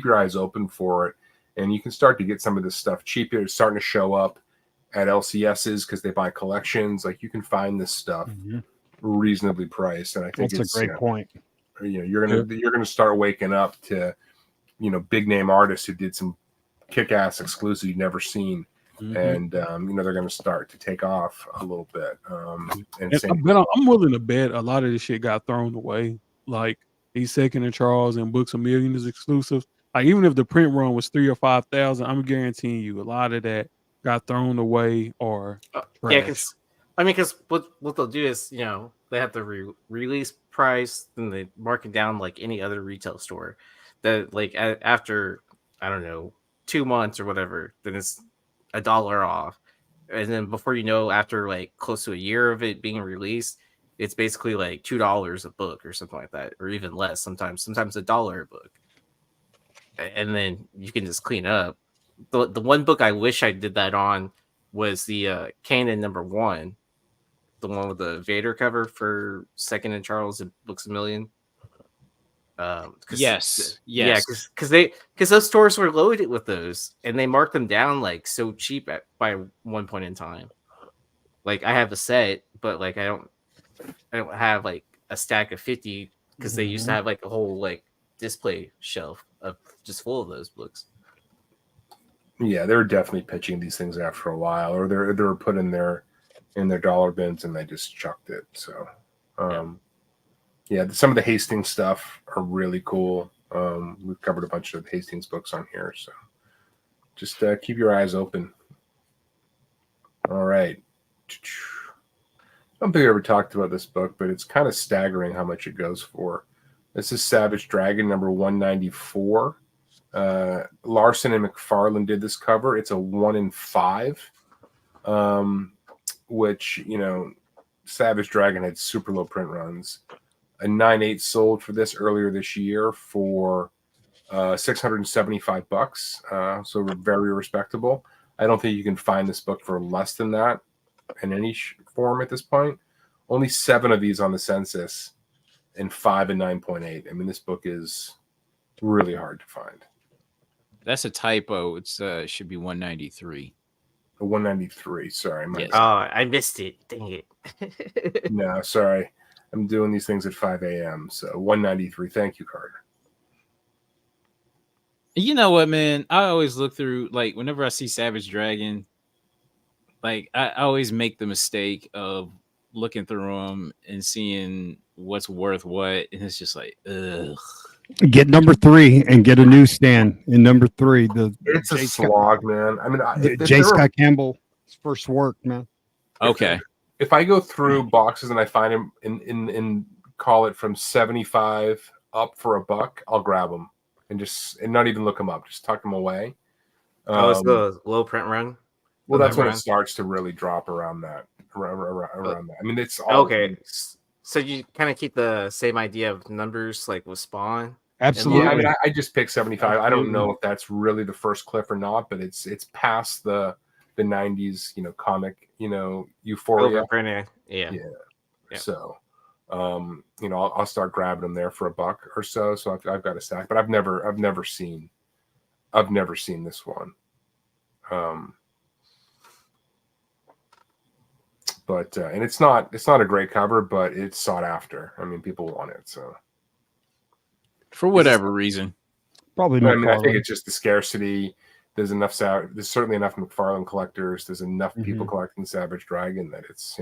your eyes open for it, and you can start to get some of this stuff cheaper. It's starting to show up at LCSs because they buy collections. Like you can find this stuff reasonably priced, and I think That's a great point. You're gonna start waking up to big name artists who did some kick-ass exclusive you've never seen. And they're going to start to take off a little bit. I'm willing to bet a lot of this shit got thrown away. Like these Second and Charles and Books A Million is exclusives. Like even if the print run was 3,000 or 5,000, I'm guaranteeing you a lot of that got thrown away or yeah, because what they'll do is they have the release price, then they mark it down like any other retail store. That like after I don't know 2 months or whatever, then it's $1 off, and then before you know, after like close to a year of it being released, it's basically like $2 a book or something like that, or even less. Sometimes $1 a book, and then you can just clean up. The one book I wish I did that on was the Kanan #1, the one with the Vader cover for Second and Charles and Books A Million. Yes. Because those stores were loaded with those, and they marked them down like so cheap by one point in time. Like I have a set, but like I don't have like a stack of 50 because they used to have like a whole like display shelf of just full of those books. Yeah, they were definitely pitching these things after a while, or they were put in their dollar bins and they just chucked it. So, some of the Hastings stuff are really cool. We've covered a bunch of Hastings books on here, so just keep your eyes open. All right. I don't think I ever talked about this book, but it's kind of staggering how much it goes for. This is Savage Dragon #194. Larson and McFarlane did this cover. It's a 1 in 5, which Savage Dragon had super low print runs. A 9.8 sold for this earlier this year for $675. So very respectable. I don't think you can find this book for less than that in any form at this point. Only 7 of these on the census, and 5 and 9.8. I mean, this book is really hard to find. That's a typo. It's should be 193. 193. Sorry. Yes. Oh, I missed it. Dang it. No, sorry. I'm doing these things at 5 a.m. So 193. Thank you, Carter. You know what, man? I always look through, like, whenever I see Savage Dragon, like, I always make the mistake of looking through them and seeing what's worth what, and it's just like, ugh. Get number 3 and get a newsstand in number 3. It's a slog, man. I mean, J. Scott Campbell's first work, man. Okay. If I go through boxes and I find them in call it from 75 up for $1, I'll grab them and not even look them up. Just tuck them away. It's the low print run. Well, that's when it starts to really drop around that. Around that. I mean, it's all okay. So you kind of keep the same idea of numbers like with Spawn. Absolutely. Yeah, I mean, I just picked 75. I don't know if that's really the first cliff or not, but it's past the 90s, comic, euphoria. Yeah. So, I'll start grabbing them there for $1 or so. So I've got a stack, but I've never seen this one. But and it's not a great cover, but it's sought after. I mean, people want it. So For whatever reason. Probably I mean, I think it's just the scarcity. There's certainly enough McFarlane collectors. There's enough people collecting Savage Dragon that it's,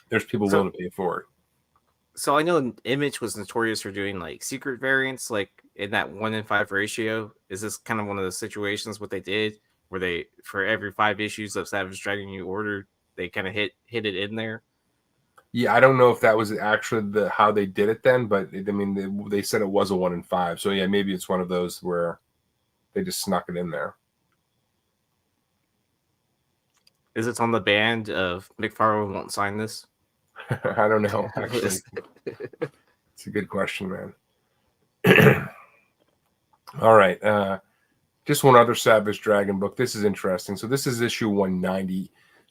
there's people willing to pay for it. So I know Image was notorious for doing like secret variants, like in that 1-in-5 ratio. Is this kind of one of the situations what they did, where they, for every 5 issues of Savage Dragon you ordered, they kind of hit it in there? Yeah, I don't know if that was actually how they did it then, but they said it was a 1-in-5. So yeah, maybe it's one of those where they just snuck it in there. Is it on the band of McFarlane won't sign this? I don't know. Actually, it's a good question, man. All right. Just one other Savage Dragon book. This is interesting. So this is issue 190.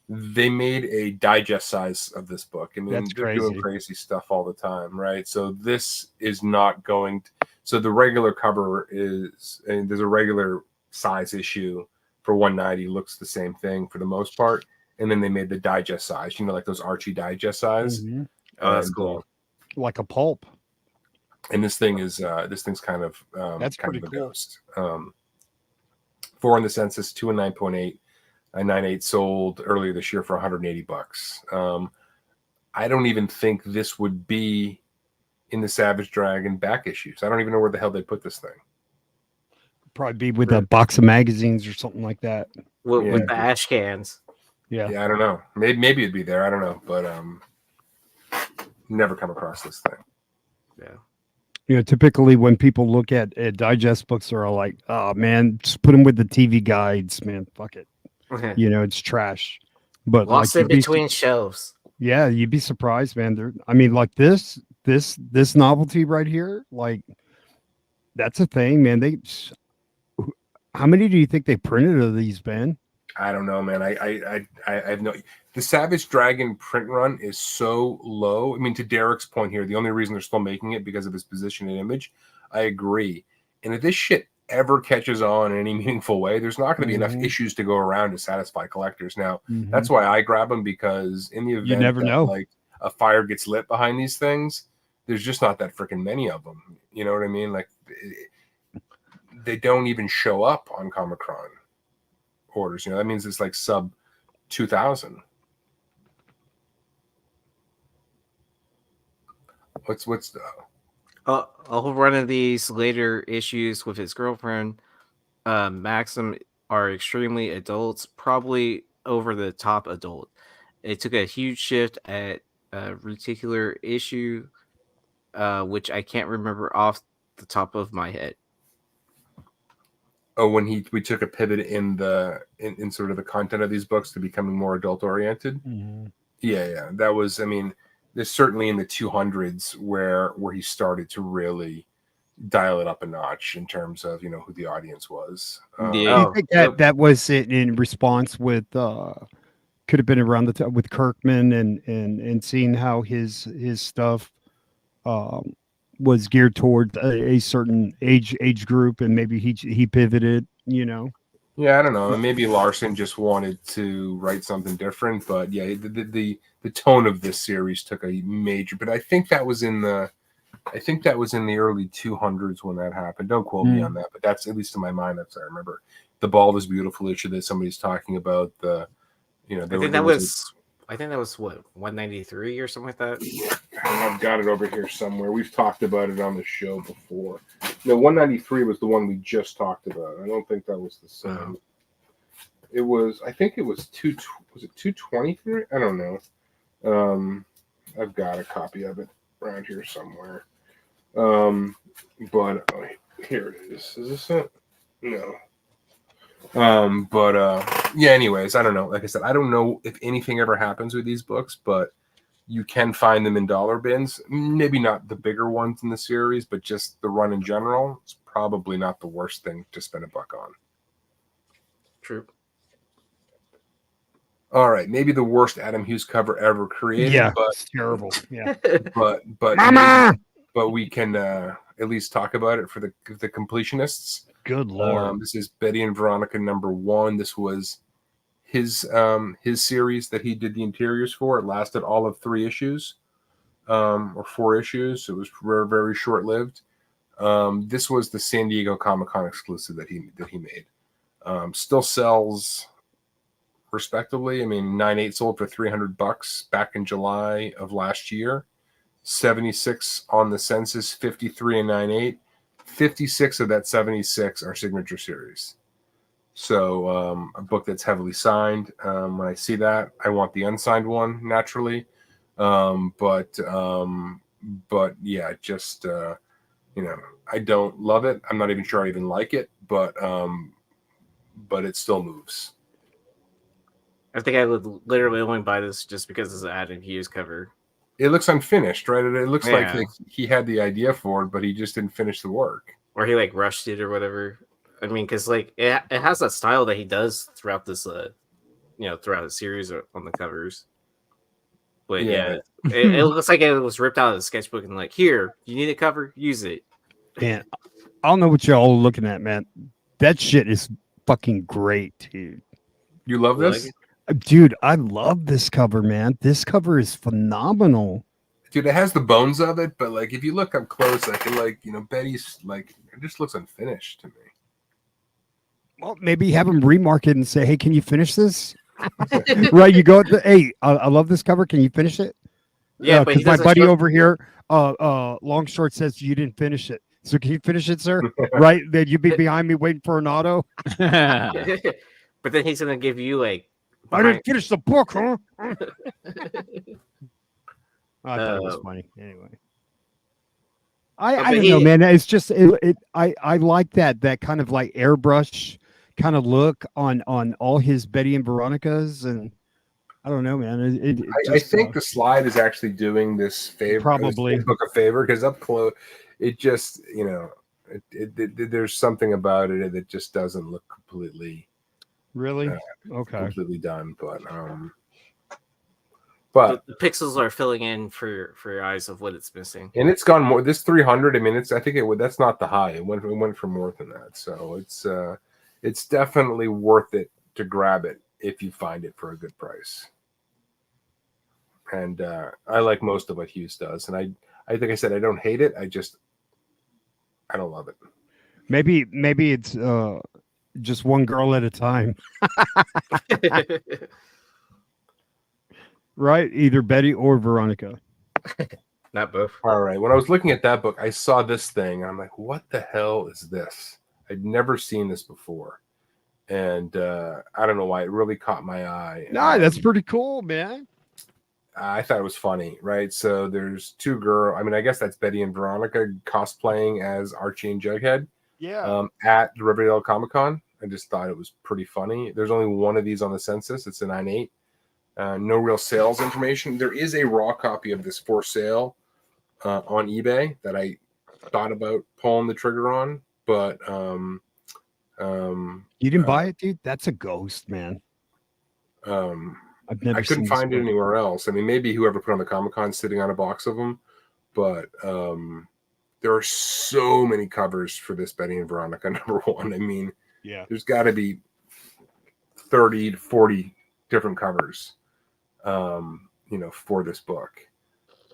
They made a digest size of this book. I mean, they're doing crazy stuff all the time, right? So this is not going to, so the regular cover is, and there's a regular size issue for 190, looks the same thing for the most part. And then they made the digest size, like those Archie digest size. Mm-hmm. Oh, that's cool. Like a pulp. And this thing's kind of that's kind pretty of a cool. ghost. 4 in the census, 2 and 9.8. A 9.8 sold earlier this year for $180. I don't even think this would be in the Savage Dragon back issues. I don't even know where the hell they put this thing. Probably be with a box of magazines or something like that. With the ash cans. Yeah. Yeah, I don't know. Maybe it'd be there. I don't know, but never come across this thing. Yeah. Typically when people look at digest books, they're all like, "Oh man, just put them with the TV guides, man. Fuck it." It's trash. But lost in between shelves. Yeah, you'd be surprised, man. Like this novelty right here, like that's a thing, man. How many do you think they printed of these, Ben? I don't know, man. I have no. The Savage Dragon print run is so low. I mean, to Derek's point here, the only reason they're still making it because of his position in Image. I agree. And if this shit ever catches on in any meaningful way, there's not going to be enough issues to go around to satisfy collectors. Now, that's why I grab them, because in the event you never know, like a fire gets lit behind these things, there's just not that freaking many of them. You know what I mean? Like they don't even show up on Comic-Con orders. That means it's like sub 2,000. What's a whole run of these later issues with his girlfriend, Maxim, are extremely adults, probably over the top adult. It took a huge shift at a particular issue, which I can't remember off the top of my head. Oh, when we took a pivot in sort of the content of these books to becoming more adult oriented. Yeah. That was, I mean, there's certainly in the 200s where he started to really dial it up a notch in terms of, who the audience was. Do Yeah. you Oh, think yep. that was it in response with could have been around the time with Kirkman and seeing how his stuff um, was geared toward a certain age group, and maybe he pivoted. Yeah, I don't know. Maybe Larson just wanted to write something different, but yeah, the tone of this series took a major. But I think that was in the early 200s when that happened. Don't quote me on that, but that's at least in my mind. That's I remember. The Ball Was Beautiful issue that somebody's talking about. I think that was what 193 or something like that. I've got it over here somewhere. We've talked about it on the show before. No, 193 was the one we just talked about. I don't think that was the same. It was. I think it was Was it 223? I don't know. I've got a copy of it around here somewhere. But here it is. Is this it? No. Yeah, anyways, I don't know. Like I said, I don't know if anything ever happens with these books, but you can find them in dollar bins. Maybe not the bigger ones in the series, but just the run in general. It's probably not the worst thing to spend $1 on. True. All right, maybe the worst Adam Hughes cover ever created. Yeah, but it's terrible. Yeah, but Mama! but we can at least talk about it for the completionists. Good Lord. This is Betty and Veronica #1. This was his series that he did the interiors for. It lasted all of 3 issues, or 4 issues. It was very, very short lived. This was the San Diego Comic-Con exclusive that he made. Still sells respectably. I mean, 9/8 sold for $300 back in July of last year. 76 on the census, 53 and 9/8. 56 of that 76 are signature series. So a book that's heavily signed. When I see that, I want the unsigned one naturally. But yeah, just I don't love it. I'm not even sure I even like it, but it still moves. I think I would literally only buy this just because it's an Adam Hughes cover. It looks unfinished, right? It looks Yeah. like he had the idea for it, but he just didn't finish the work. Or he like rushed it or whatever. I mean, because like it has that style that he does throughout this, throughout the series on the covers. But yeah, it looks like it was ripped out of the sketchbook and like, here, you need a cover, use it. Man, I don't know what y'all are looking at, man. That shit is fucking great, dude. You love this? Like, Dude, I love this cover, man. This cover is phenomenal. Dude, it has the bones of it, but like if you look up close, I feel like Betty's like it just looks unfinished to me. Well, maybe have him remark it and say, "Hey, can you finish this?" Right? You go, "Hey, I love this cover. Can you finish it?" yeah, but because my buddy over here, Long Short says you didn't finish it. So can you finish it, sir? Right? Then you'd be behind me waiting for an auto. But then he's gonna give you like, I didn't finish the book, huh? I thought it was funny. Anyway, I don't know, man. It's just I like that kind of like airbrush kind of look on all his Betty and Veronicas, and I don't know, man. I think the slide is actually doing this favor, probably this book a favor, because up close, it just there's something about it that just doesn't look completely really completely done, but the pixels are filling in for your eyes of what it's missing. And it's gone more. This 300. I mean, that's not the high. It went for more than that. So it's definitely worth it to grab it if you find it for a good price. And I like most of what Hughes does, and I think I said I don't hate it. I don't love it. Maybe it's just one girl at a time. Right, either Betty or Veronica. Not both. All right. When I was looking at that book, I saw this thing. I'm like, what the hell is this? I'd never seen this before. And I don't know why. It really caught my eye. No, that's pretty cool, man. I thought it was funny, right? So there's 2 girls. I mean, I guess that's Betty and Veronica cosplaying as Archie and Jughead. Yeah. At the Riverdale Comic-Con. I just thought it was pretty funny. There's only one of these on the census. It's a 9/8. No real sales information. There is a raw copy of this for sale on eBay that I thought about pulling the trigger on, but You didn't buy it, dude? That's a ghost, man. I've never I couldn't seen this find it book. anywhere else. I mean, maybe whoever put on the Comic-Con sitting on a box of them, but there are so many covers for this Betty and Veronica #1. I mean, Yeah. there's got to be 30 to 40 different covers, for this book.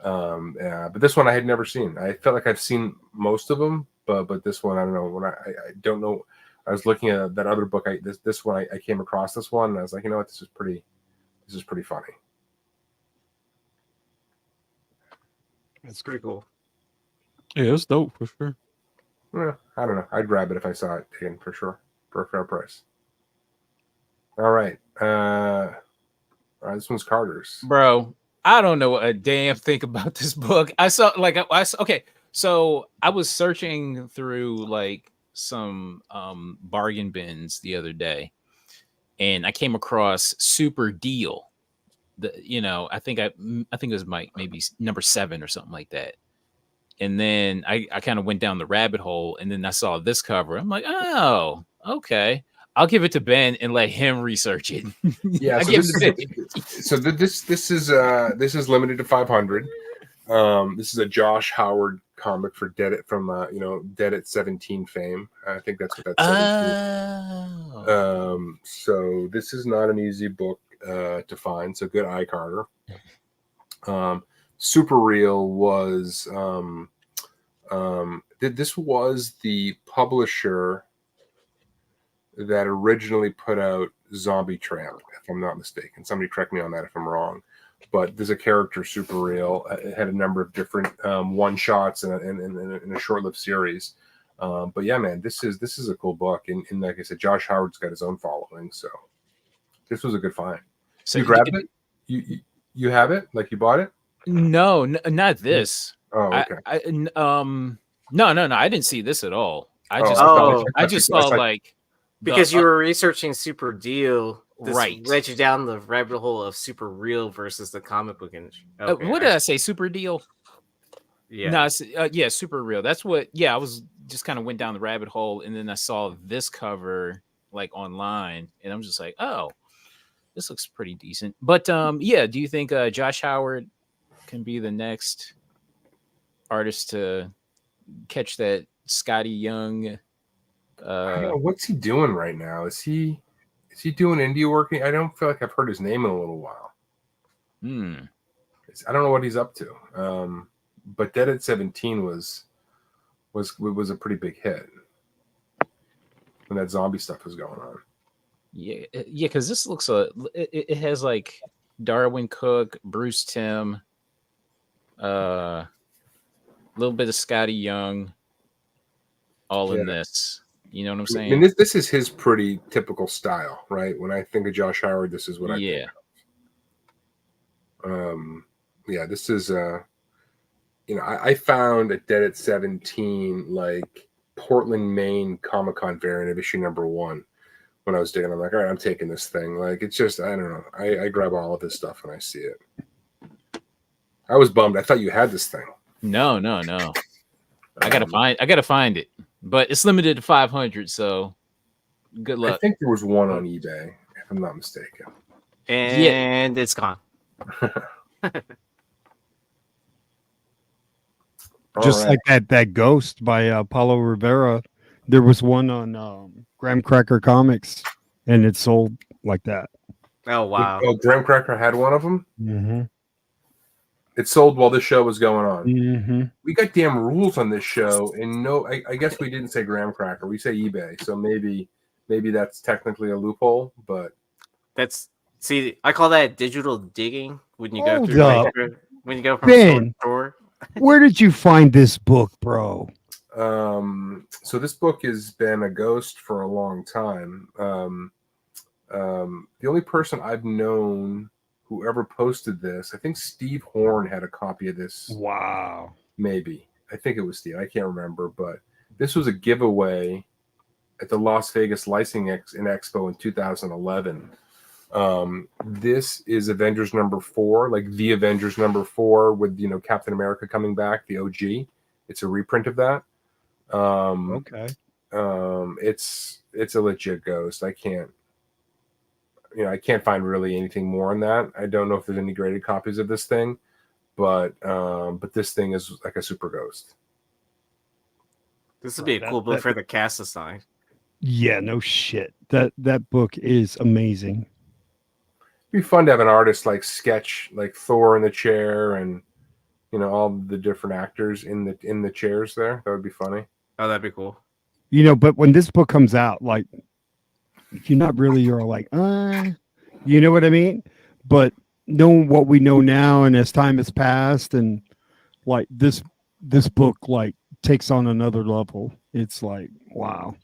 But this one I had never seen. I felt like I've seen most of them, but this one, I don't know. When I don't know. I was looking at that other book. This one I came across this one, and I was like, you know what, this is pretty funny. That's pretty cool. Yeah, it's dope for sure. Yeah, I don't know. I'd grab it if I saw it again for sure for a fair price. All right. This one's Carter's. Bro, I don't know a damn thing about this book. I saw okay. So I was searching through like some bargain bins the other day, and I came across Super Deal. I think it was maybe number 7 or something like that. And then I kind of went down the rabbit hole, and then I saw this cover. I'm like, oh, okay. I'll give it to Ben and let him research it. Yeah, so this is limited to 500. This is a Josh Howard comic for Dead at 17 fame. I think that's what that's. So this is not an easy book to find. So good eye, Carter. Super Real was this was the publisher that originally put out Zombie Tramp, if I'm not mistaken. Somebody correct me on that if I'm wrong. But there's a character, Super Real. It had a number of different one-shots in a short-lived series. But yeah, man, this is a cool book. And like I said, Josh Howard's got his own following. So this was a good find. So you grabbed it? You have it? Like you bought it? No, not this. Oh, okay. No. I didn't see this at all. I just saw like because you were researching Super Deal, this right? Led you down the rabbit hole of Super Real versus the comic book industry. Okay, what did I say? Super Deal? Yeah. No, Super Real. That's what. Yeah, I was just kind of went down the rabbit hole, and then I saw this cover like online, and I'm just like, oh, this looks pretty decent. But yeah, do you think Josh Howard can be the next artist to catch that Scotty Young? I don't know, what's he doing right now? Is he doing indie work? I don't feel like I've heard his name in a little while. I don't know what he's up to. But Dead at 17 was a pretty big hit when that zombie stuff was going on. Yeah, because this looks it has like Darwin Cook, Bruce Timm, a little bit of Scotty Young, all in this. You know what I'm saying? I mean, this is his pretty typical style, right? When I think of Josh Howard, this is what I think of. Yeah, this is I found a Dead at 17 like Portland, Maine Comic-Con variant of issue #1 when I was digging. I'm like, all right, I'm taking this thing. Like, it's just, I don't know. I grab all of this stuff when I see it. I was bummed. I thought you had this thing. No. I gotta find it, but it's limited to 500. So good luck. I think there was one on eBay, if I'm not mistaken. And it's gone. Just like that Ghost by Paulo Rivera. There was one on Graham Cracker Comics, and it sold like that. Oh, wow. Oh, Graham Cracker had one of them? Mm-hmm. It sold while this show was going on. Mm-hmm. We got damn rules on this show, and I guess we didn't say Graham Cracker. We say eBay, so maybe that's technically a loophole, but I call that digital digging when you go from Ben, store to store. Where did you find this book, bro? So this book has been a ghost for a long time. The only person I've known who ever posted this, I think Steve Horn had a copy of this. Wow. Maybe. I think it was Steve. I can't remember, but this was a giveaway at the Las Vegas Licensing Expo in 2011. This is Avengers #4, like the Avengers #4 with Captain America coming back, the OG. It's a reprint of that. Okay. It's a legit ghost. I can't find really anything more on that. I don't know if there's any graded copies of this thing, but this thing is like a super ghost. This would be a cool book for the cast to sign. Yeah, no shit. That book is amazing. It'd be fun to have an artist like sketch like Thor in the chair and all the different actors in the chairs there. That would be funny. Oh, that'd be cool. But when this book comes out, like you're like, you know what I mean? But knowing what we know now and as time has passed and like this book like takes on another level. It's like, wow.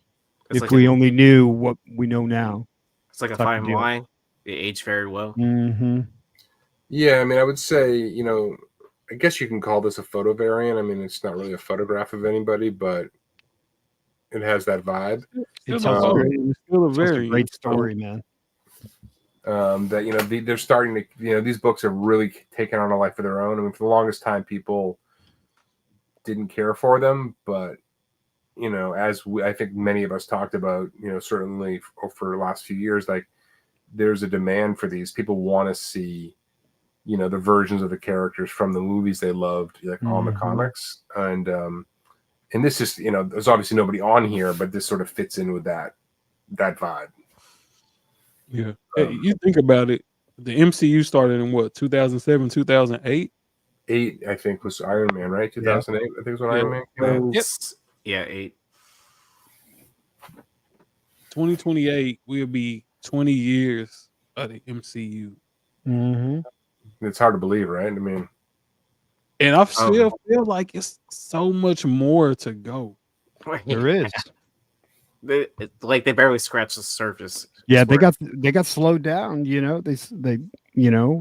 It's if like we only knew what we know now. It's like a fine wine. It aged very well. Mm-hmm. Yeah, I mean, I would say, I guess you can call this a photo variant. I mean, it's not really a photograph of anybody, but it has that vibe. It's still a very great story, man. That they're starting to these books have really taken on a life of their own. I mean, for the longest time, people didn't care for them, but I think many of us talked about, certainly for the last few years, like there's a demand for these. People want to see, the versions of the characters from the movies they loved, like on the comics. And this is, there's obviously nobody on here, but this sort of fits in with that vibe. Yeah. You think about it, the MCU started in what, 2007, 2008? 8, I think, was Iron Man, right? 2008, I think was when Iron Man came out. Yep. Yeah, 8. 2028 will be 20 years of the MCU. Mm-hmm. It's hard to believe, right? I mean, and I still feel like it's so much more to go. There is. They barely scratched the surface. Yeah, they got slowed down. They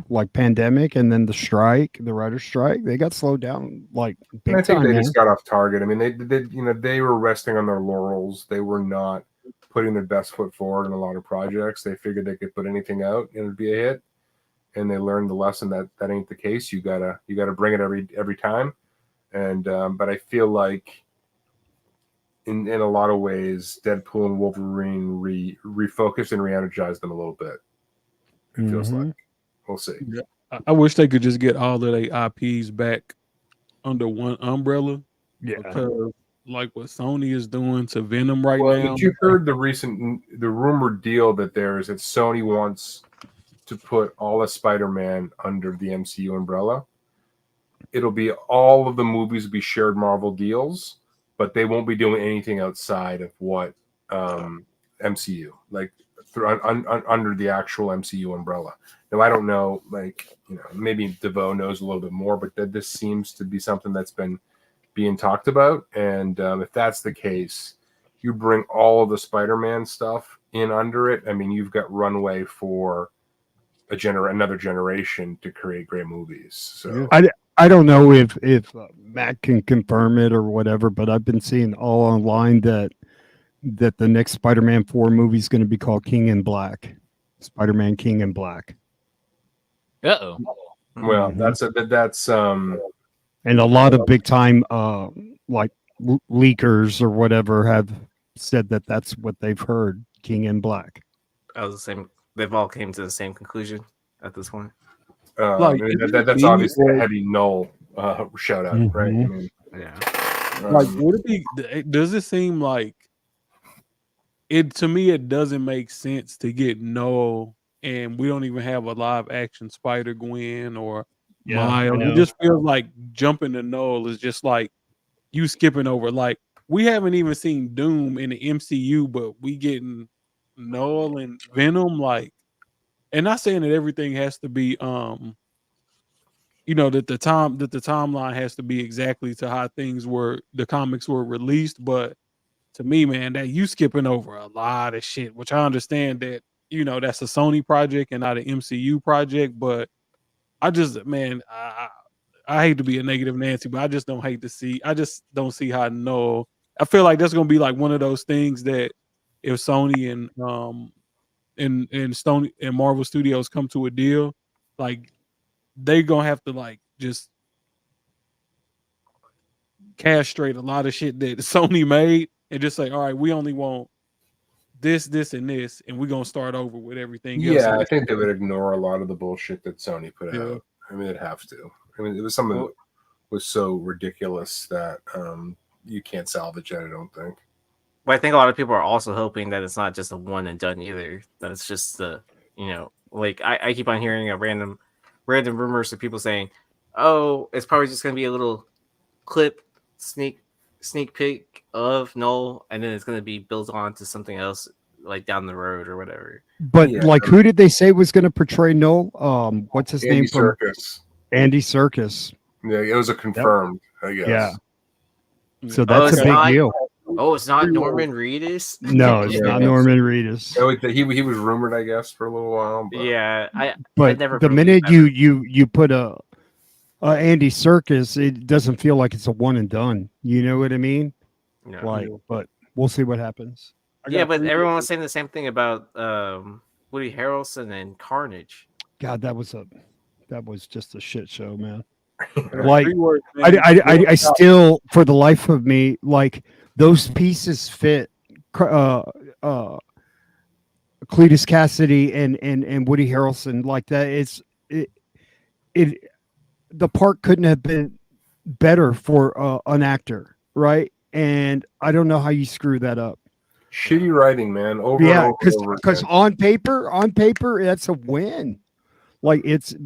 like pandemic and then the writer's strike. They got slowed down like big I think time, they just got off target. I mean, they were resting on their laurels. They were not putting their best foot forward in a lot of projects. They figured they could put anything out and it'd be a hit, and they learned the lesson that ain't the case. You gotta bring it every time. And but I feel like in a lot of ways, Deadpool and Wolverine refocused and re-energized them a little bit. It feels like. We'll see. Yeah. I wish they could just get all of their IPs back under one umbrella. Yeah. Because like what Sony is doing to Venom now. But you heard the rumored deal that Sony wants to put all of Spider-Man under the MCU umbrella. It'll be all of the movies will be shared Marvel deals, but they won't be doing anything outside of what MCU, like under the actual MCU umbrella. Now, I don't know, maybe DeVoe knows a little bit more, but this seems to be something that's been being talked about. And if that's the case, you bring all of the Spider-Man stuff in under it. I mean, you've got runway for another generation to create great movies. So I don't know if Matt can confirm it or whatever, but I've been seeing all online that the next Spider-Man 4 movie is going to be called King in Black. Spider-Man King in Black. Uh-oh. Well, that's and a lot of big time leakers or whatever have said that that's what they've heard, King in Black. That was the same. They've all came to the same conclusion at this point. That's obviously a heavy null shout out, right? I mean, yeah. Would it be? Does it seem like it to me? It doesn't make sense to get Noel, and we don't even have a live action Spider Gwen or Miles. It just feels like jumping to Noel is just like you skipping over. Like we haven't even seen Doom in the MCU, but we getting Noel and Venom, and not saying that everything has to be that the timeline has to be exactly to how the comics were released, but to me, man, that you skipping over a lot of shit, which I understand that that's a Sony project and not an MCU project, but I just, man, I hate to be a negative Nancy, but I just don't see how Noel. I feel like that's gonna be like one of those things that if Sony and and Stone and Marvel Studios come to a deal, like they gonna have to like just castrate a lot of shit that Sony made and just say, all right, we only want this, and this, and we're gonna start over with everything else. Yeah, I think they would ignore a lot of the bullshit that Sony put Yeah. out. I mean, they'd have to. I mean, it was something that was so ridiculous that you can't salvage it, I don't think. But I think a lot of people are also hoping that it's not just a one and done either. That it's just like I keep on hearing a random rumors of people saying, "Oh, it's probably just going to be a little clip sneak peek of Null, and then it's going to be built on to something else like down the road or whatever." But Yeah. like, who did they say was going to portray Noel? What's his Andy name? From Serkis. Andy Serkis. Yeah, it was a confirmed, I guess. Yeah. So that's it's a big not- deal. Oh, it's not Norman Reedus? No, it's Yeah, not it's- Norman Reedus. So he was rumored, I guess, for a little while. But Yeah, I But never the believed minute that. you put a Andy Serkis, it doesn't feel like it's a one and done. You know what I mean? No. Like, but we'll see what happens. Yeah, but everyone was saying the same thing about Woody Harrelson and Carnage. God, that was just a shit show, man. Yeah, Like, 3 words, man. I still, for the life of me, like those pieces fit Cletus Cassidy and Woody Harrelson like that. The part couldn't have been better for an actor, right? And I don't know how you screw that up. shitty writing, man. Over Yeah, and over because again. on paper, that's a win. Like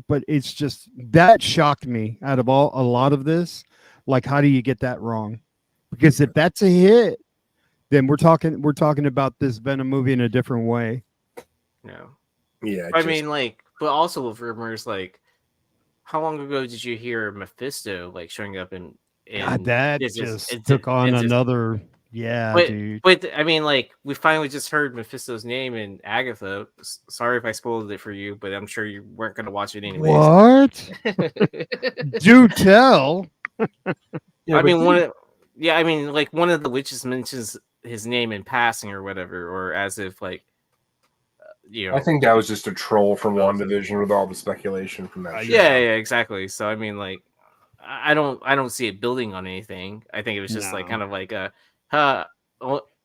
but it's just that shocked me out of a lot of this. Like, how do you get that wrong? Because if that's a hit, then we're talking about this Venom movie in a different way. No. Yeah, I mean, like, but also with rumors, like, how long ago did you hear Mephisto like showing up in God, that it's just it's took on it's just- another. Yeah, but, dude. But I mean, like, we finally just heard Mephisto's name in Agatha. Sorry if I spoiled it for you, but I'm sure you weren't going to watch it anyways. What? Do tell. yeah, I mean, but like one of the witches mentions his name in passing or whatever, or as if like, I think that was just a troll from WandaVision with all the speculation from that. yeah, exactly. So I mean, like, I don't see it building on anything. I think it was just like No. kind of like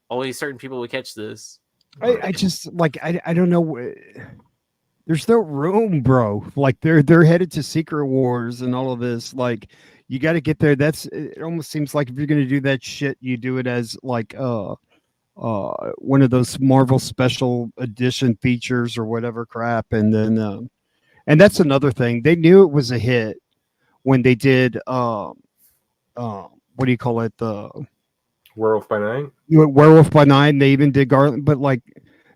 only certain people would catch this. I just like I don't know. There's no room, bro. Like they're headed to Secret Wars and all of this. Like, you got to get there. It almost seems like if you're gonna do that shit, you do it as like one of those Marvel special edition features or whatever crap. And then and that's another thing. They knew it was a hit when they did what do you call it? The Werewolf by Night. Werewolf by Night. They even did Garland, but like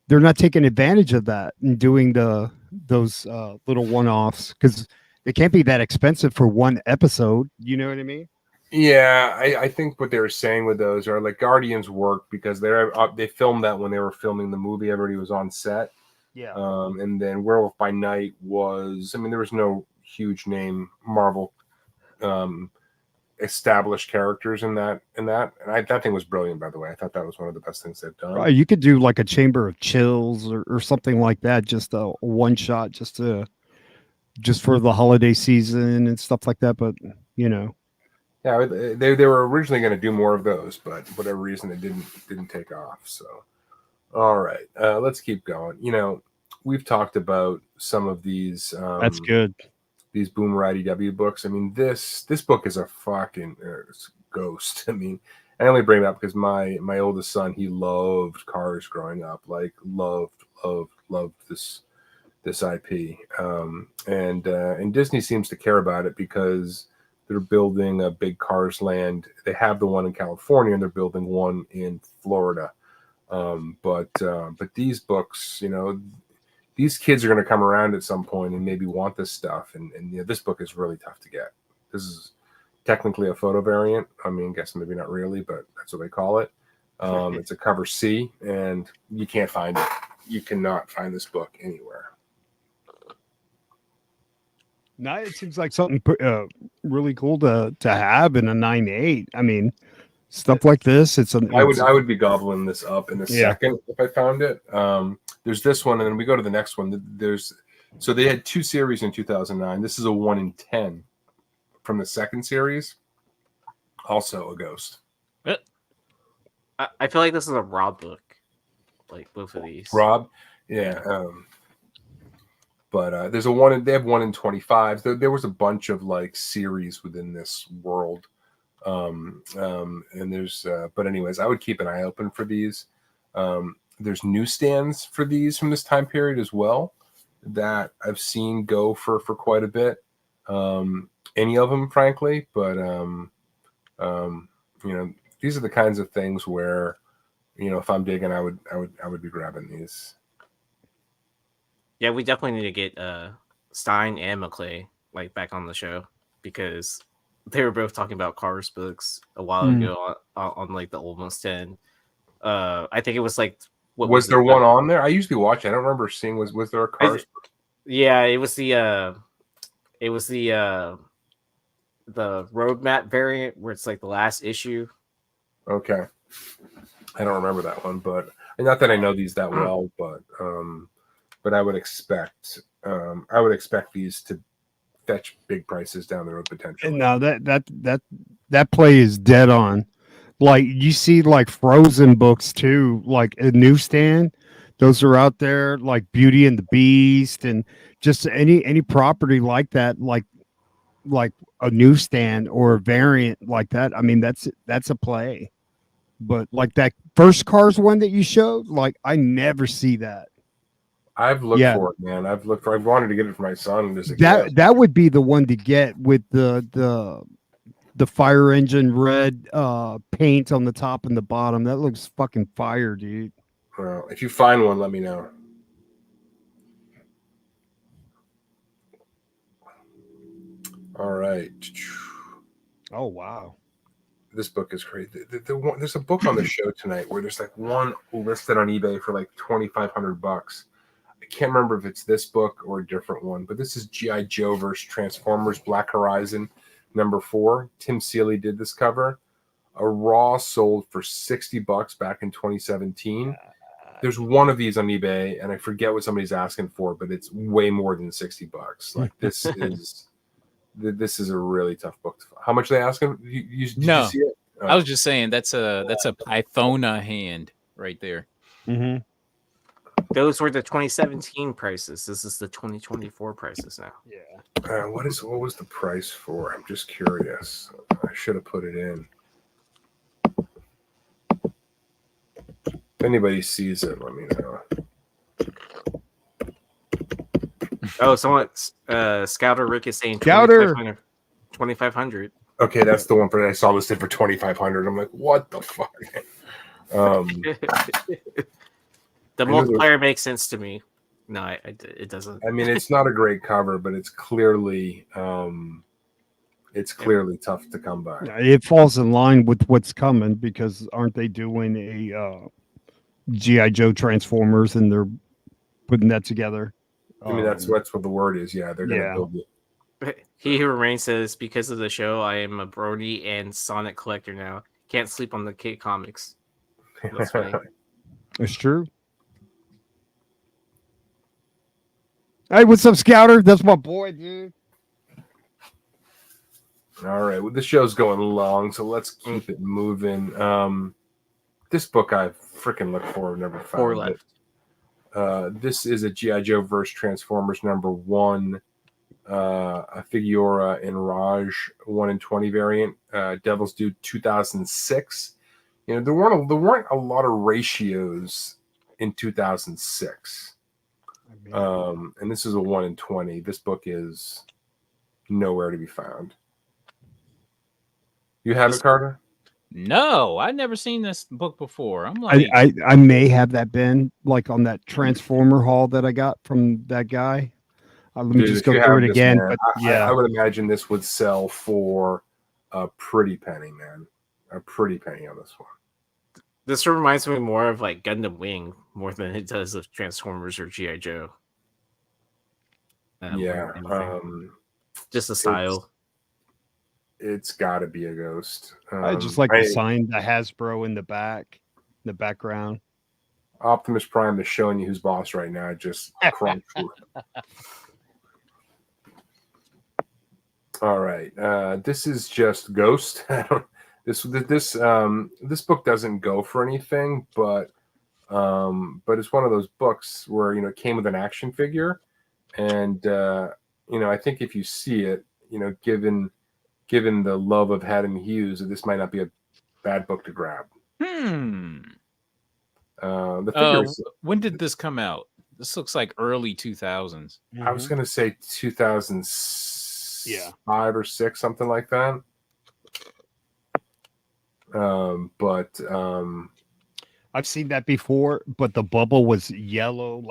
they're not taking advantage of that and doing those little one-offs because it can't be that expensive for one episode. You know what I mean? Yeah, I think what they were saying with those are like Guardians work because they filmed that when they were filming the movie. Everybody was on set. Yeah. And then Werewolf by Night was, I mean, there was no huge name Marvel established characters in that. And that thing was brilliant, by the way. I thought that was one of the best things they've done. You could do like a Chamber of Chills or something like that, just a one shot, just for the holiday season and stuff like that. But you know, yeah, they were originally going to do more of those, but for whatever reason it didn't take off. So, all right, let's keep going. You know, we've talked about some of these. that's good. These Boomer IDW books. I mean, this book is a fucking ghost. I mean, I only bring it up because my oldest son, he loved Cars growing up, like loved this IP, and Disney seems to care about it because they're building a big Cars land. They have the one in California, and they're building one in Florida. But these books, you know, these kids are going to come around at some point and maybe want this stuff. And you know, this book is really tough to get. This is technically a photo variant. I mean, I guess maybe not really, but that's what they call it. It's a cover C, and you can't find it. You cannot find this book anywhere. No, it seems like something really cool to have in a 9.8. I mean, stuff like this. I would be gobbling this up in a Yeah. second if I found it. There's this one, and then we go to the next one. So they had 2 series in 2009. This is a 1 in 10 from the second series. Also a ghost. I feel like this is a Rob book, like both of these. Rob, yeah. But there's a 1. They have 1 in 25. There was a bunch of like series within this world. And there's but anyways, I would keep an eye open for these. There's newsstands for these from this time period as well that I've seen go for quite a bit. Any of them, frankly, but these are the kinds of things where, if I'm digging, I would be grabbing these. Yeah, we definitely need to get Stein and McClay like back on the show, because they were both talking about Cars books a while ago on like the Almost 10. I think it was like, what was there one on there? I usually watch it. I don't remember seeing was there a Cars book? Yeah, it was the roadmap variant where it's like the last issue. Okay. I don't remember that one, but not that I know these that well, but I would expect these to fetch big prices down the road potentially. And now that play is dead on. Like you see like Frozen books too, like a newsstand. Those are out there, like Beauty and the Beast, and just any property like that, like a newsstand or a variant like that. I mean, that's a play. But like that first Cars one that you showed, like I never see that. I've looked for it, man. I've wanted to get it for my son. That would be the one to get with the fire engine red paint on the top and the bottom. That looks fucking fire, dude. Well, if you find one, let me know. All right. Oh wow. This book is crazy. There's a book on the show tonight where there's like one listed on eBay for like $2,500. I can't remember if it's this book or a different one, but this is G.I. Joe vs. Transformers Black Horizon #4. Tim Seeley did this cover. A raw sold for $60 back in 2017. There's one of these on eBay, and I forget what somebody's asking for, but it's way more than $60. Like this is a really tough book. How much are they asking? Did you see it? Oh. I was just saying that's a Pythona hand right there. Mm-hmm. Those were the 2017 prices. This is the 2024 prices now. Yeah. What was the price for? I'm just curious. I should have put it in. If anybody sees it, let me know. Oh, someone Scouter Rick is saying Scouter 2,500. Okay, that's the one I saw listed for 2,500. I'm like, what the fuck? The multiplier makes sense to me. No, it doesn't. I mean, it's not a great cover, but it's clearly tough to come by. It falls in line with what's coming, because aren't they doing a G.I. Joe Transformers, and they're putting that together? I mean, that's what the word is. Yeah, they're gonna build it. He Who Remains says, because of the show, I am a Brony and Sonic collector now. Can't sleep on the Kid comics. That's funny. It's true. Hey, what's up, Scouter? That's my boy, dude. All right, well, this show's going long, so let's keep it moving. This book I freaking looked for, never found 4 it. left. This is a G.I. Joe vs. Transformers #1, a Figueroa and Raj 1 in 20 variant. Devil's Due 2006. There weren't a lot of ratios in 2006. And this is a 1 in 20. This book is nowhere to be found. You have it, Carter? No, I've never seen this book before. I'm like, I may have that been like on that Transformer haul that I got from that guy. Let me just go through it again. Man, but I would imagine this would sell for a pretty penny, man. A pretty penny on this one. This reminds me more of like Gundam Wing more than it does of Transformers or G.I. Joe. Yeah. Just the style. it's got to be a ghost. I just like the sign, the Hasbro in the background. Optimus Prime is showing you who's boss right now. Just crunch. All right, this is just Ghost. This book doesn't go for anything, but it's one of those books where it came with an action figure, and I think if you see it, given the love of Haddon Hughes, this might not be a bad book to grab. The figure when did this come out? This looks like early 2000s. I was going to say 2005 or 6, something like that. But I've seen that before, but the bubble was yellow,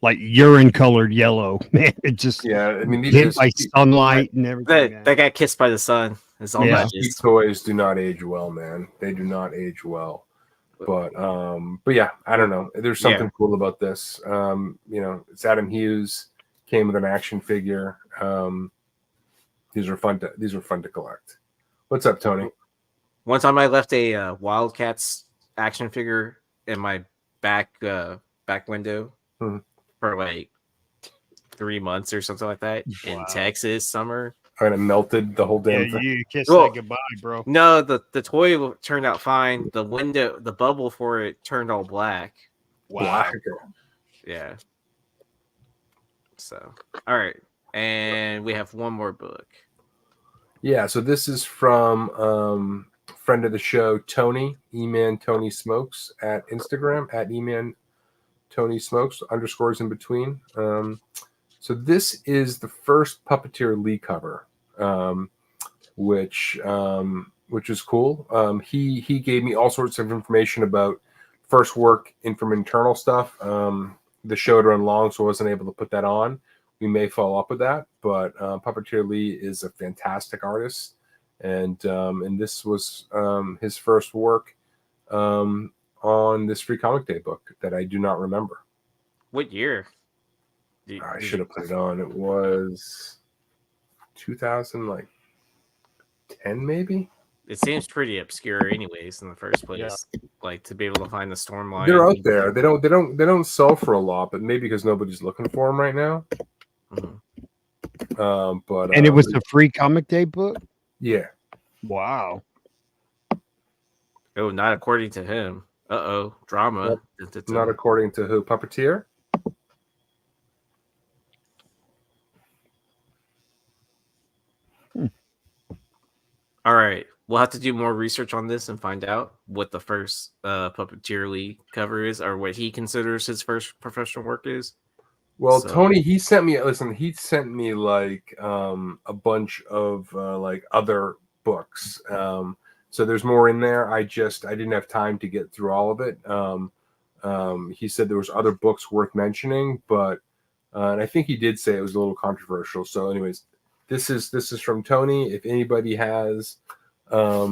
like urine colored yellow. Man, it just hit by sunlight and everything. They got kissed by the sun. Is all that these is. toys do not age well, man. They do not age well. But yeah, I don't know. There's something cool about this. It's Adam Hughes, came with an action figure. These are fun to collect. What's up, Tony? One time I left a Wildcats action figure in my back window for like 3 months or something like that in Texas summer. And it melted the whole damn thing. You kissed that goodbye, bro. No, the toy turned out fine. The bubble for it turned all black. Wow. Black. Yeah. So, all right. And we have one more book. Yeah, so this is from friend of the show, Tony, E-Man Tony Smokes at Instagram, at E-Man Tony Smokes, underscores in between. So this is the first Puppeteer Lee cover, which is cool. He gave me all sorts of information about first work from internal stuff. The show had run long, so I wasn't able to put that on. We may follow up with that, but Puppeteer Lee is a fantastic artist, and this was his first work on this Free Comic Day book that I do not remember. What year? I should have put it on. It was 2010, maybe. It seems pretty obscure, anyways, in the first place. Yeah. Like to be able to find the Stormlight. They're out there. They don't sell for a lot, but maybe because nobody's looking for them right now. Mm-hmm. And it was a Free Comic Day book. Yeah. Wow. Oh, not according to him. Drama. Yep. Not according to who? Puppeteer. All right. We'll have to do more research on this and find out what the first Puppeteer Lee cover is, or what he considers his first professional work is. Well, so. Tony, he sent me like a bunch of like other books. So there's more in there. I didn't have time to get through all of it. He said there was other books worth mentioning, but and I think he did say it was a little controversial. So anyways, this is from Tony. If anybody has a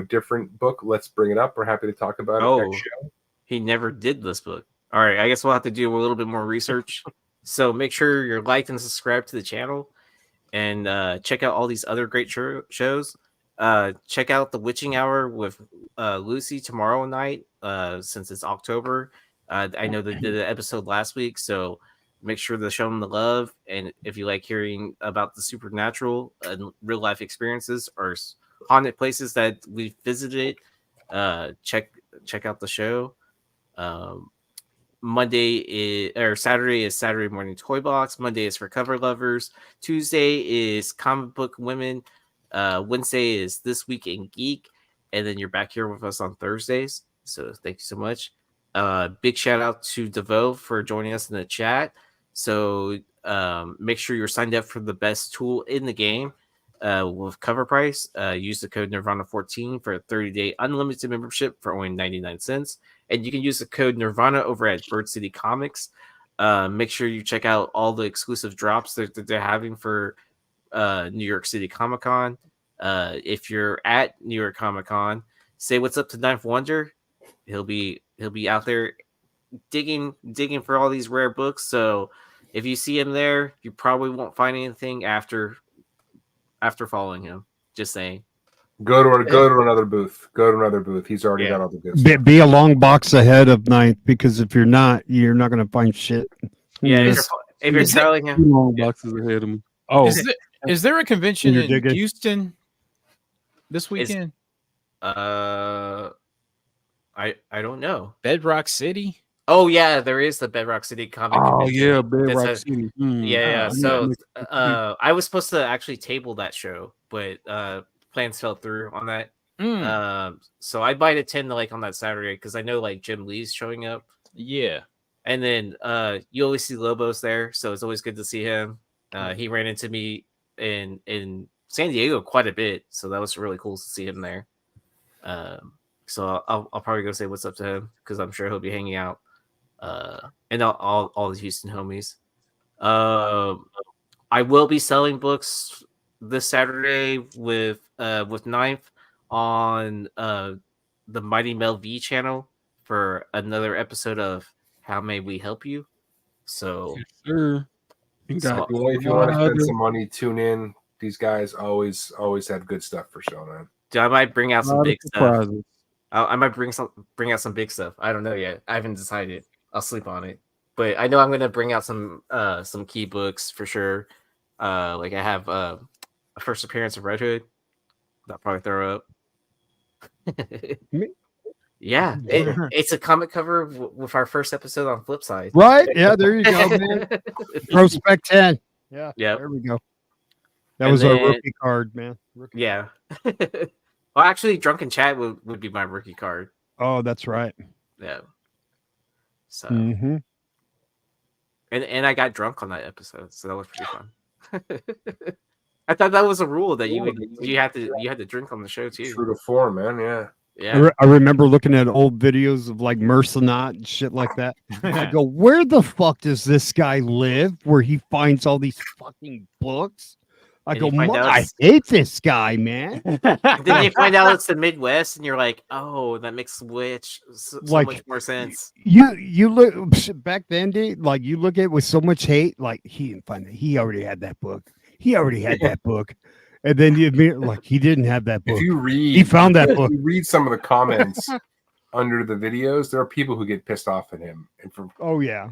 different book, let's bring it up. We're happy to talk about it next show. He never did this book. All right, I guess we'll have to do a little bit more research. So make sure you're liked and subscribed to the channel, and check out all these other great shows. Check out the Witching Hour with Lucy tomorrow night, since it's October. I know they did an episode last week, so make sure to show them the love. And if you like hearing about the supernatural and real life experiences or haunted places that we visited, check out the show. Saturday is Saturday Morning Toy Box. Monday is for cover lovers. Tuesday is Comic Book Women. Wednesday is This Week in Geek, and then you're back here with us on Thursdays. So thank you so much. Big shout out to DeVoe for joining us in the chat. So make sure you're signed up for the best tool in the game with Cover Price. Use the code Nirvana14 for a 30-day unlimited membership for only 99 cents. And you can use the code Nirvana over at Bird City Comics. Make sure you check out all the exclusive drops that they're having for New York City Comic Con. If you're at New York Comic Con, say what's up to Ninth Wonder. He'll be out there digging for all these rare books. So If you see him there, you probably won't find anything after following him. Just saying. Go to another booth. Go to another booth. He's already got all the good stuff. Be a long box ahead of ninth, because if you're not, you're not going to find shit. Yeah, Mm. if you're Is it- telling Two him, long boxes ahead of me. Oh, Is there a convention You're in digging. Houston this weekend? I don't know. Bedrock City? Oh yeah, there is the Bedrock City comic. oh convention. yeah, That's Bedrock a- City. Yeah. Oh, So yeah. I was supposed to actually table that show, but plans fell through on that. So I might attend like on that Saturday because I know like Jim Lee's showing up. Yeah. And then you always see Lobos there, so it's always good to see him. He ran into me in San Diego quite a bit, so that was really cool to see him there. So I'll probably go say what's up to him because I'm sure he'll be hanging out. And all the Houston homies. I will be selling books this Saturday with Ninth on the Mighty Mel V channel for another episode of How May We Help You. So Yes, sir. You got If you want to spend some money, tune in. These guys always have good stuff for show, man. I might bring out a some lot of big stuff. surprises. I might bring out some big stuff. I don't know yet. I haven't decided. I'll sleep on it. But I know I'm gonna bring out some key books for sure. Like I have a first appearance of Red Hood. That'll probably throw up. Yeah, it's a comic cover with our first episode on Flipside. Right? Yeah, there you go, man. Prospect 10. Yeah. Yep. There we go. That And was our then- rookie card, man. Rookie. Yeah. Well, actually, Drunken Chat would be my rookie card. Oh, that's right. Yeah. So, Mm-hmm. and I got drunk on that episode, so that was pretty fun. I thought that was a rule that you had to drink on the show too. True to form, man. Yeah. Yeah. I remember looking at old videos of like Mercenot and shit like that. I go, where the fuck does this guy live where he finds all these fucking books? I And go, you find out I it's- hate this guy, man. Then you find out it's the Midwest, and you're like, "Oh, that makes so Like, much more sense." You look back then, dude, like you look at it with so much hate, like he didn't find it. He already had that book. He already had that book. And then you admit, like, he didn't have that book. If you read, He found that book. If you read some of the comments under the videos, there are people who get pissed off at him, and from Oh yeah.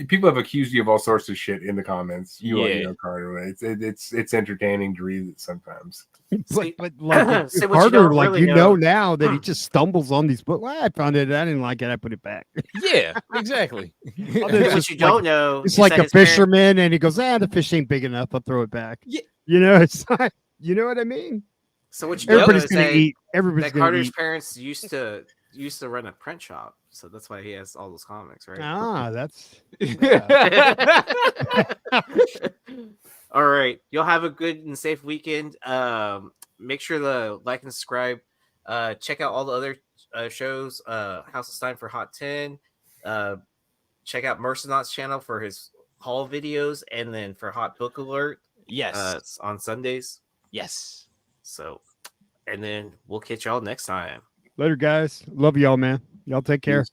people have accused you of all sorts of shit in the comments. Yeah. Carter. It's entertaining to read it sometimes. See- But like See, what you Carter, don't like really you know know- now that he just stumbles on these books. Well, I found it. I didn't like it. I put it back. Yeah, exactly. It's What just you like- don't know, It's is like that a his parents- fisherman, and he goes, the fish ain't big enough. I'll throw it back. Yeah. You know, it's like, you know what I mean? So what you don't know Everybody's is gonna that, eat. Everybody's that gonna Carter's eat. parents used to run a print shop, so that's why he has all those comics, right? Ah, that's All right, you'll have a good and safe weekend. Make sure to like and subscribe. Check out all the other shows. House of Stein for Hot 10. Check out Mercenot's channel for his haul videos, and then for Hot Book Alert. Yes. It's on Sundays. Yes. So, and then we'll catch y'all next time. later, guys. Love y'all, man. Y'all take care. Peace.